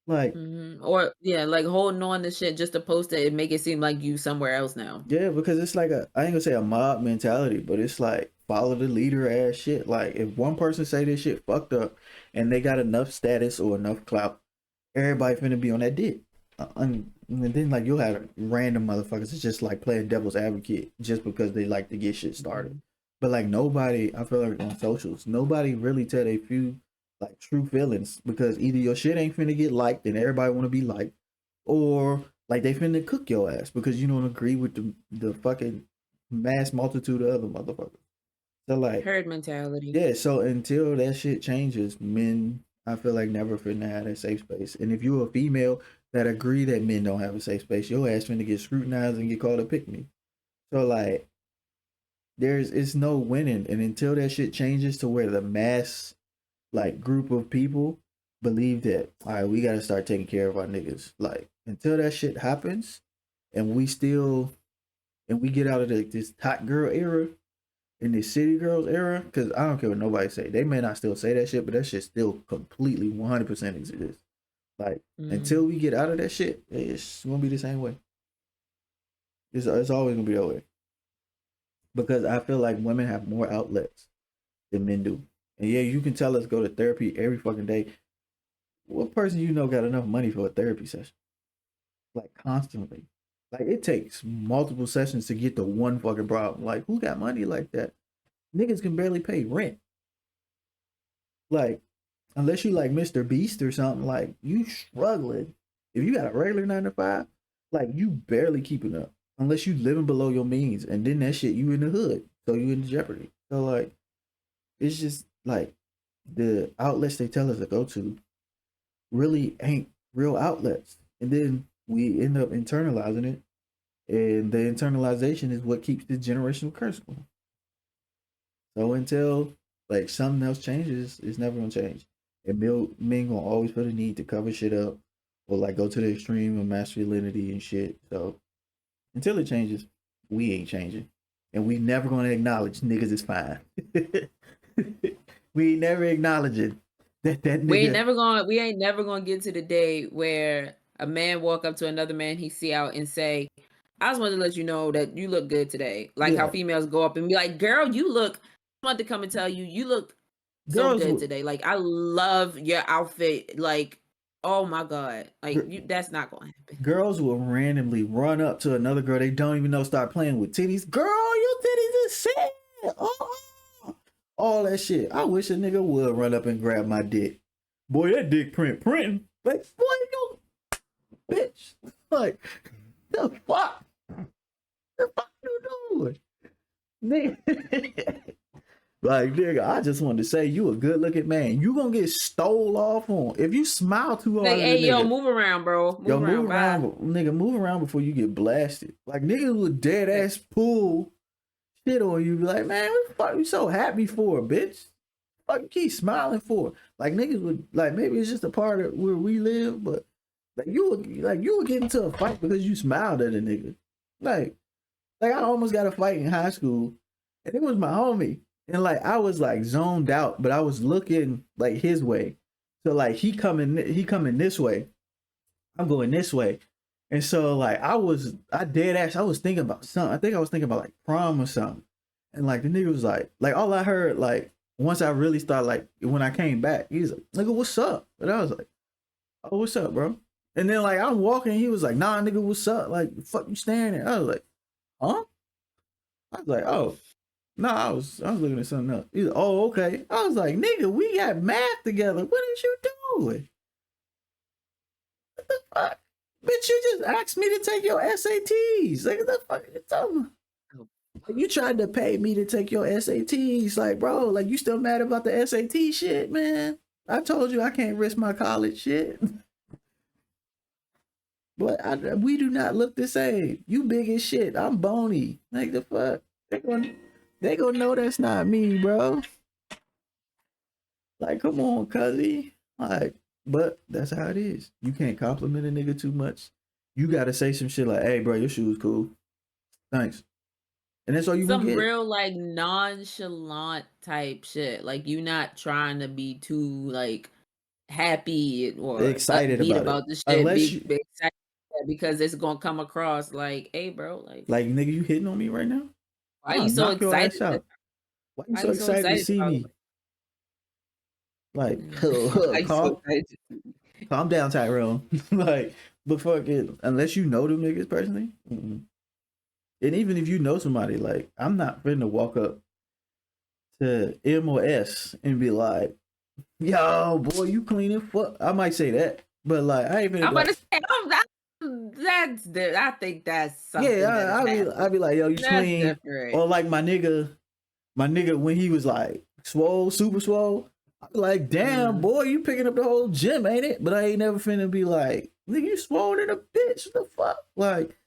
Speaker 1: Like,
Speaker 2: Or yeah, like holding on to shit just to post it and make it seem like you somewhere else now.
Speaker 1: yeah, because it's like a I ain't gonna say a mob mentality, but it's like follow the leader ass shit. Like if one person say this shit fucked up, and they got enough status or enough clout, everybody finna be on that dick. And then like you'll have random motherfuckers that's just like playing devil's advocate just because they like to get shit started. But like nobody, I feel like on socials, nobody really tell they few like true feelings because either your shit ain't finna get liked and everybody wanna be liked, or like they finna cook your ass because you don't agree with the fucking mass multitude of other motherfuckers. So like
Speaker 2: Herd mentality.
Speaker 1: yeah, so until that shit changes, men I feel like never finna have that safe space. And if you're a female that agree that men don't have a safe space, your ass finna get scrutinized and get called a pick me. So like there's it's no winning. And until that shit changes to where the mass like group of people believe that all right, we gotta start taking care of our niggas. Like until that shit happens and we get out of this hot girl era in the city girls era, because I don't care what nobody say. They may not still say that shit, but that shit still completely 100% exists. Like until we get out of that shit, it's gonna be the same way. It's always gonna be that way because I feel like women have more outlets than men do. And yeah, you can tell us go to therapy every fucking day. What person you know got enough money for a therapy session? Like constantly. Like it takes multiple sessions to get to one fucking problem. Like who got money like that? Niggas can barely pay rent. Like unless you like Mr. Beast or something, like you struggling. If you got a regular 9 to 5, like you barely keeping up. Unless you living below your means, and then that shit you in the hood, so you in jeopardy. So like, it's just like the outlets they tell us to go to really ain't real outlets, and then we end up internalizing it, and the internalization is what keeps the generational curse going. So until like something else changes, it's never gonna change. And men gonna always feel the need to cover shit up or like go to the extreme of masculinity and shit. So until it changes, we ain't changing. And we never gonna acknowledge niggas is fine. We ain't never acknowledging that nigga.
Speaker 2: We ain't never gonna get to the day where a man walk up to another man he see out and say, I just wanted to let you know that you look good today. Like how
Speaker 1: Yeah.
Speaker 2: females go up and be like, girl, you look I want to come and tell you look so
Speaker 1: Girls
Speaker 2: good
Speaker 1: would
Speaker 2: today. Like I love your outfit. Like, oh my God. Like
Speaker 1: gr-
Speaker 2: that's not gonna happen.
Speaker 1: girls will randomly run up to another girl they don't even know, start playing with titties. Girl, your titties is sick. Oh, all that shit. I wish a nigga would run up and grab my dick. Boy, that dick printing. Like, boy, you bitch. Like, the fuck? The fuck you doing? Nigga. Like, nigga, I just wanted to say you a good looking man. You gonna get stole off on. If you smile too hard
Speaker 2: Like,
Speaker 1: at a
Speaker 2: hey, yo,
Speaker 1: nigga,
Speaker 2: move around, bro.
Speaker 1: yo,
Speaker 2: Move around.
Speaker 1: move
Speaker 2: Bye.
Speaker 1: around, nigga, move around before you get blasted. Like niggas would dead ass pull shit on you. Be like, man, what the fuck you so happy for, bitch? Fuck you keep smiling for? Like niggas would like maybe it's just a part of where we live, but you would get into a fight because you smiled at a nigga. Like I almost got a fight in high school, and it was my homie, and like I was like zoned out, but I was looking like his way. So like he coming this way, I'm going this way. And so like I dead ass I was thinking about something. I think I was thinking about like prom or something. And like the nigga was like all I heard like once I really started, like, when I came back, he was like, nigga, what's up? And I was like, oh, what's up, bro? And then, like, I'm walking, he was like, nah, nigga, what's up? Like, the fuck you staring at? I was like, huh? I was like, oh, no, I was looking at something else. He's like, oh, okay. I was like, nigga, we got math together. What is you doing? What the fuck? Bitch, you just asked me to take your SATs. Like, what the fuck are you talking about? Like, you tried to pay me to take your SATs. Like, bro, like, you still mad about the SAT shit, man? I told you I can't risk my college shit. But we do not look the same. You big as shit. I'm bony. Like, the fuck? They gonna know that's not me, bro. Like, come on, cuzzy. Like, but that's how it is. You can't compliment a nigga too much. You gotta say some shit like, hey, bro, your shoes cool. Thanks. And that's all you gonna
Speaker 2: Some
Speaker 1: get.
Speaker 2: real like nonchalant type shit. Like you not trying to be too like happy or
Speaker 1: Excited
Speaker 2: upbeat
Speaker 1: about it.
Speaker 2: about the shit.
Speaker 1: Unless
Speaker 2: Be,
Speaker 1: you,
Speaker 2: be excited because it's gonna come across like, hey, bro, like
Speaker 1: like, nigga, you hitting on me right now?
Speaker 2: why
Speaker 1: I'll
Speaker 2: you so
Speaker 1: knock your
Speaker 2: excited?
Speaker 1: ass out. Why you
Speaker 2: Why
Speaker 1: so
Speaker 2: you so
Speaker 1: excited to
Speaker 2: excited
Speaker 1: see
Speaker 2: about
Speaker 1: me? Like,
Speaker 2: it? Why you so
Speaker 1: calm,
Speaker 2: excited?
Speaker 1: calm down, Tyrell. Like, but fuck it. Unless you know them niggas personally. Mm-mm. And even if you know somebody, like, I'm not finna walk up to M or S and be like, yo, boy, you clean as fuck. I might say that, but like, I ain't finna
Speaker 2: I'm
Speaker 1: be
Speaker 2: about
Speaker 1: like,
Speaker 2: to say, I think that's
Speaker 1: yeah,
Speaker 2: something that is
Speaker 1: I'd be
Speaker 2: happening.
Speaker 1: like, yo, you
Speaker 2: That's
Speaker 1: clean.
Speaker 2: different.
Speaker 1: Or like my nigga when he was like swole, super swole. I be like, damn,
Speaker 2: Mm.
Speaker 1: boy, you picking up the whole gym, ain't it? But I ain't never finna be like, nigga, you swole in a bitch. What the fuck? Like,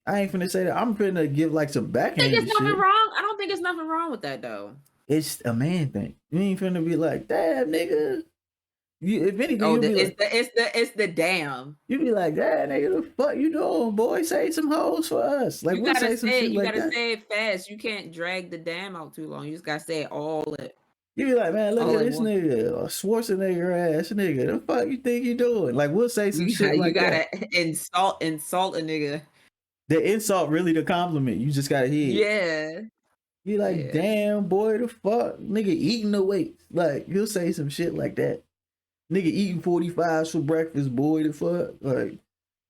Speaker 1: I ain't finna say that. I'm finna give like some
Speaker 2: I think
Speaker 1: backhanded
Speaker 2: it's nothing
Speaker 1: shit.
Speaker 2: wrong. I don't think it's nothing wrong with that though.
Speaker 1: It's a man thing. You ain't finna be like, damn, nigga. You, if anything,
Speaker 2: Oh,
Speaker 1: you'll be like,
Speaker 2: it's the damn.
Speaker 1: you be like, damn, nigga, the fuck you doing, boy? Say some hoes for us. Like, we'll say some shit
Speaker 2: You
Speaker 1: like
Speaker 2: gotta
Speaker 1: that.
Speaker 2: say it fast. You can't drag the damn out too long. You just gotta say it
Speaker 1: You be like, man, look
Speaker 2: all
Speaker 1: at
Speaker 2: at
Speaker 1: this
Speaker 2: once.
Speaker 1: nigga, or Schwarzenegger ass nigga. The fuck you think you doing? Like, we'll say some shit
Speaker 2: You
Speaker 1: like
Speaker 2: gotta
Speaker 1: that.
Speaker 2: insult a nigga.
Speaker 1: The insult really the compliment. You just gotta hear it.
Speaker 2: Yeah.
Speaker 1: You like,
Speaker 2: Yeah.
Speaker 1: damn, boy, the fuck, nigga eating the weights. Like, he'll say some shit like that. Nigga eating 45s for breakfast, boy, the fuck. Like,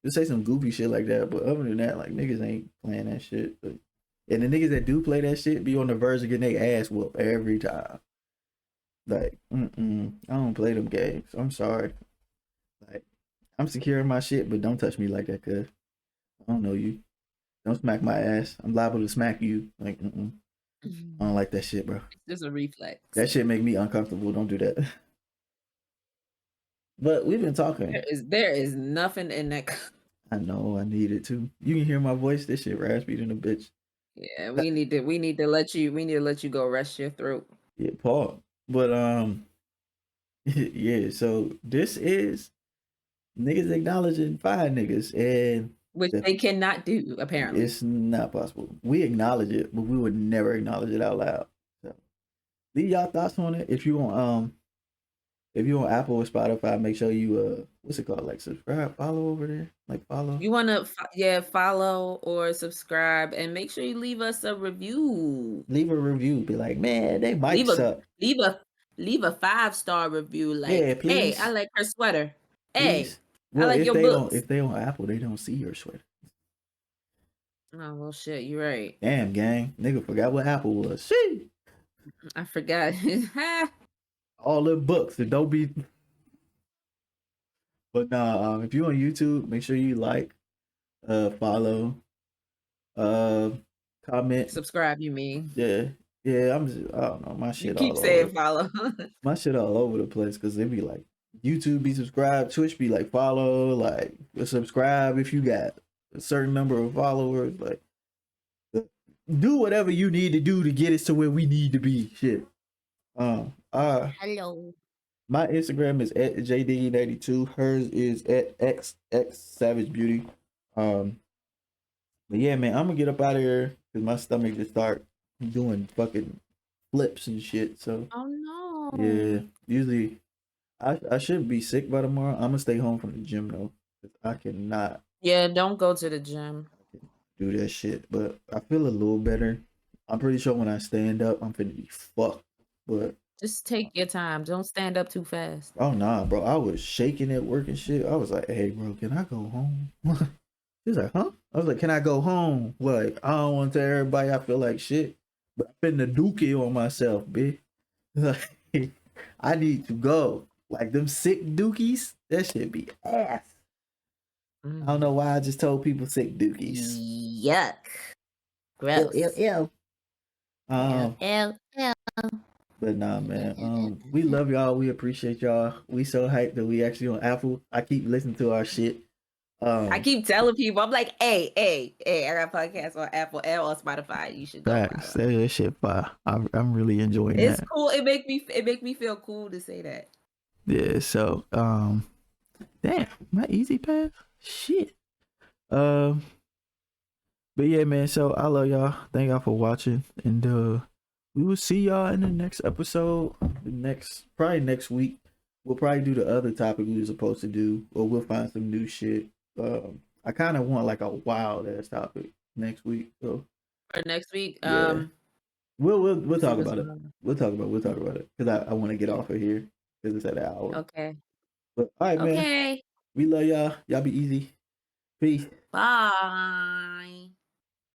Speaker 1: he'll say some goofy shit like that. But other than that, like, niggas ain't playing that shit. But, and the niggas that do play that shit be on the verge of getting their ass whooped every time. Like, I don't play them games. I'm sorry. Like, I'm securing my shit, but don't touch me like that, cuz I don't know you. Don't smack my ass. I'm liable to smack you. Like, I don't like that shit, bro.
Speaker 2: It's just a reflex.
Speaker 1: That shit make me uncomfortable. Don't do that. But we've been talking.
Speaker 2: There is nothing in that.
Speaker 1: I know I need it too. You can hear my voice. This shit raspy than a bitch.
Speaker 2: Yeah, we need to let you go rest your throat.
Speaker 1: Yeah, Paul. But yeah. So this is niggas acknowledging fine niggas, and
Speaker 2: Which
Speaker 1: the,
Speaker 2: they cannot do, apparently.
Speaker 1: it's not possible. We acknowledge it, but we would never acknowledge it out loud. So leave y'all thoughts on it. If you on Apple or Spotify, make sure you what's it called? Like subscribe, follow over there. Like follow.
Speaker 2: You wanna follow or subscribe and make sure you leave us a review.
Speaker 1: Leave a review. Be like, man, they might
Speaker 2: Leave a
Speaker 1: suck.
Speaker 2: leave a leave a 5-star review
Speaker 1: Yeah,
Speaker 2: like, "Hey, I
Speaker 1: please.
Speaker 2: like her sweater. Hey,
Speaker 1: Please.
Speaker 2: I
Speaker 1: Well,
Speaker 2: like your books."
Speaker 1: if they on Apple, they don't see your sweater.
Speaker 2: Oh, well, shit, you're right.
Speaker 1: Damn, gang. Nigga forgot what Apple was. See?
Speaker 2: I forgot.
Speaker 1: All the books. And don't be. But nah, if you on YouTube, make sure you like, follow, uh, comment.
Speaker 2: Subscribe, you mean.
Speaker 1: Yeah. Yeah, I don't know.
Speaker 2: You keep saying follow.
Speaker 1: My shit all over the place because it be like YouTube be subscribed, Twitch be like follow, like subscribe if you got a certain number of followers. Like, do whatever you need to do to get us to where we need to be. Shit.
Speaker 2: Hello.
Speaker 1: My Instagram is at JD82. Hers is at XX Savage Beauty. But yeah, man, I'm gonna get up out of here because my stomach just start doing fucking flips and shit. So
Speaker 2: Oh, no.
Speaker 1: yeah, usually I should be sick by tomorrow. I'm gonna stay home from the gym though. 'Cause I cannot
Speaker 2: Yeah, don't go to the gym.
Speaker 1: do that shit. But I feel a little better. I'm pretty sure when I stand up, I'm finna be fucked. But
Speaker 2: Just take your time. Don't stand up too fast.
Speaker 1: Oh nah, bro. I was shaking at work and shit. I was like, hey bro, can I go home? He's like, huh? I was like, can I go home? Like, I don't want to tell everybody I feel like shit. But I'm finna dookie on myself, bitch. Like, I need to go. Like them sick dookies, that shit be ass. I don't know why I just told people sick dookies.
Speaker 2: Yuck.
Speaker 1: Ew, ew,
Speaker 2: Gross.
Speaker 1: ew.
Speaker 2: Ew, ew, ew.
Speaker 1: But nah, man. We love y'all. We appreciate y'all. We so hyped that we actually on Apple. I keep listening to our shit.
Speaker 2: I keep telling people, I'm like, hey, I got podcasts on Apple and on Spotify. You should go
Speaker 1: Facts.
Speaker 2: follow.
Speaker 1: That shit fire. I'm really enjoying
Speaker 2: It's
Speaker 1: that.
Speaker 2: cool. It make me feel cool to say that.
Speaker 1: Yeah. So damn, my easy pass. Shit. Um. But yeah, man. So I love y'all. Thank y'all for watching, and we will see y'all in the next episode. Probably next week. We'll probably do the other topic we were supposed to do, or we'll find some new shit. I kind of want like a wild ass topic next week. So
Speaker 2: For next week,
Speaker 1: yeah, we'll
Speaker 2: see
Speaker 1: talk
Speaker 2: what's
Speaker 1: about it.
Speaker 2: going on.
Speaker 1: We'll talk about it because I want to get off of here because it's at an hour.
Speaker 2: Okay.
Speaker 1: But all right, man.
Speaker 2: Okay.
Speaker 1: We love y'all. Y'all be easy. Peace.
Speaker 2: Bye.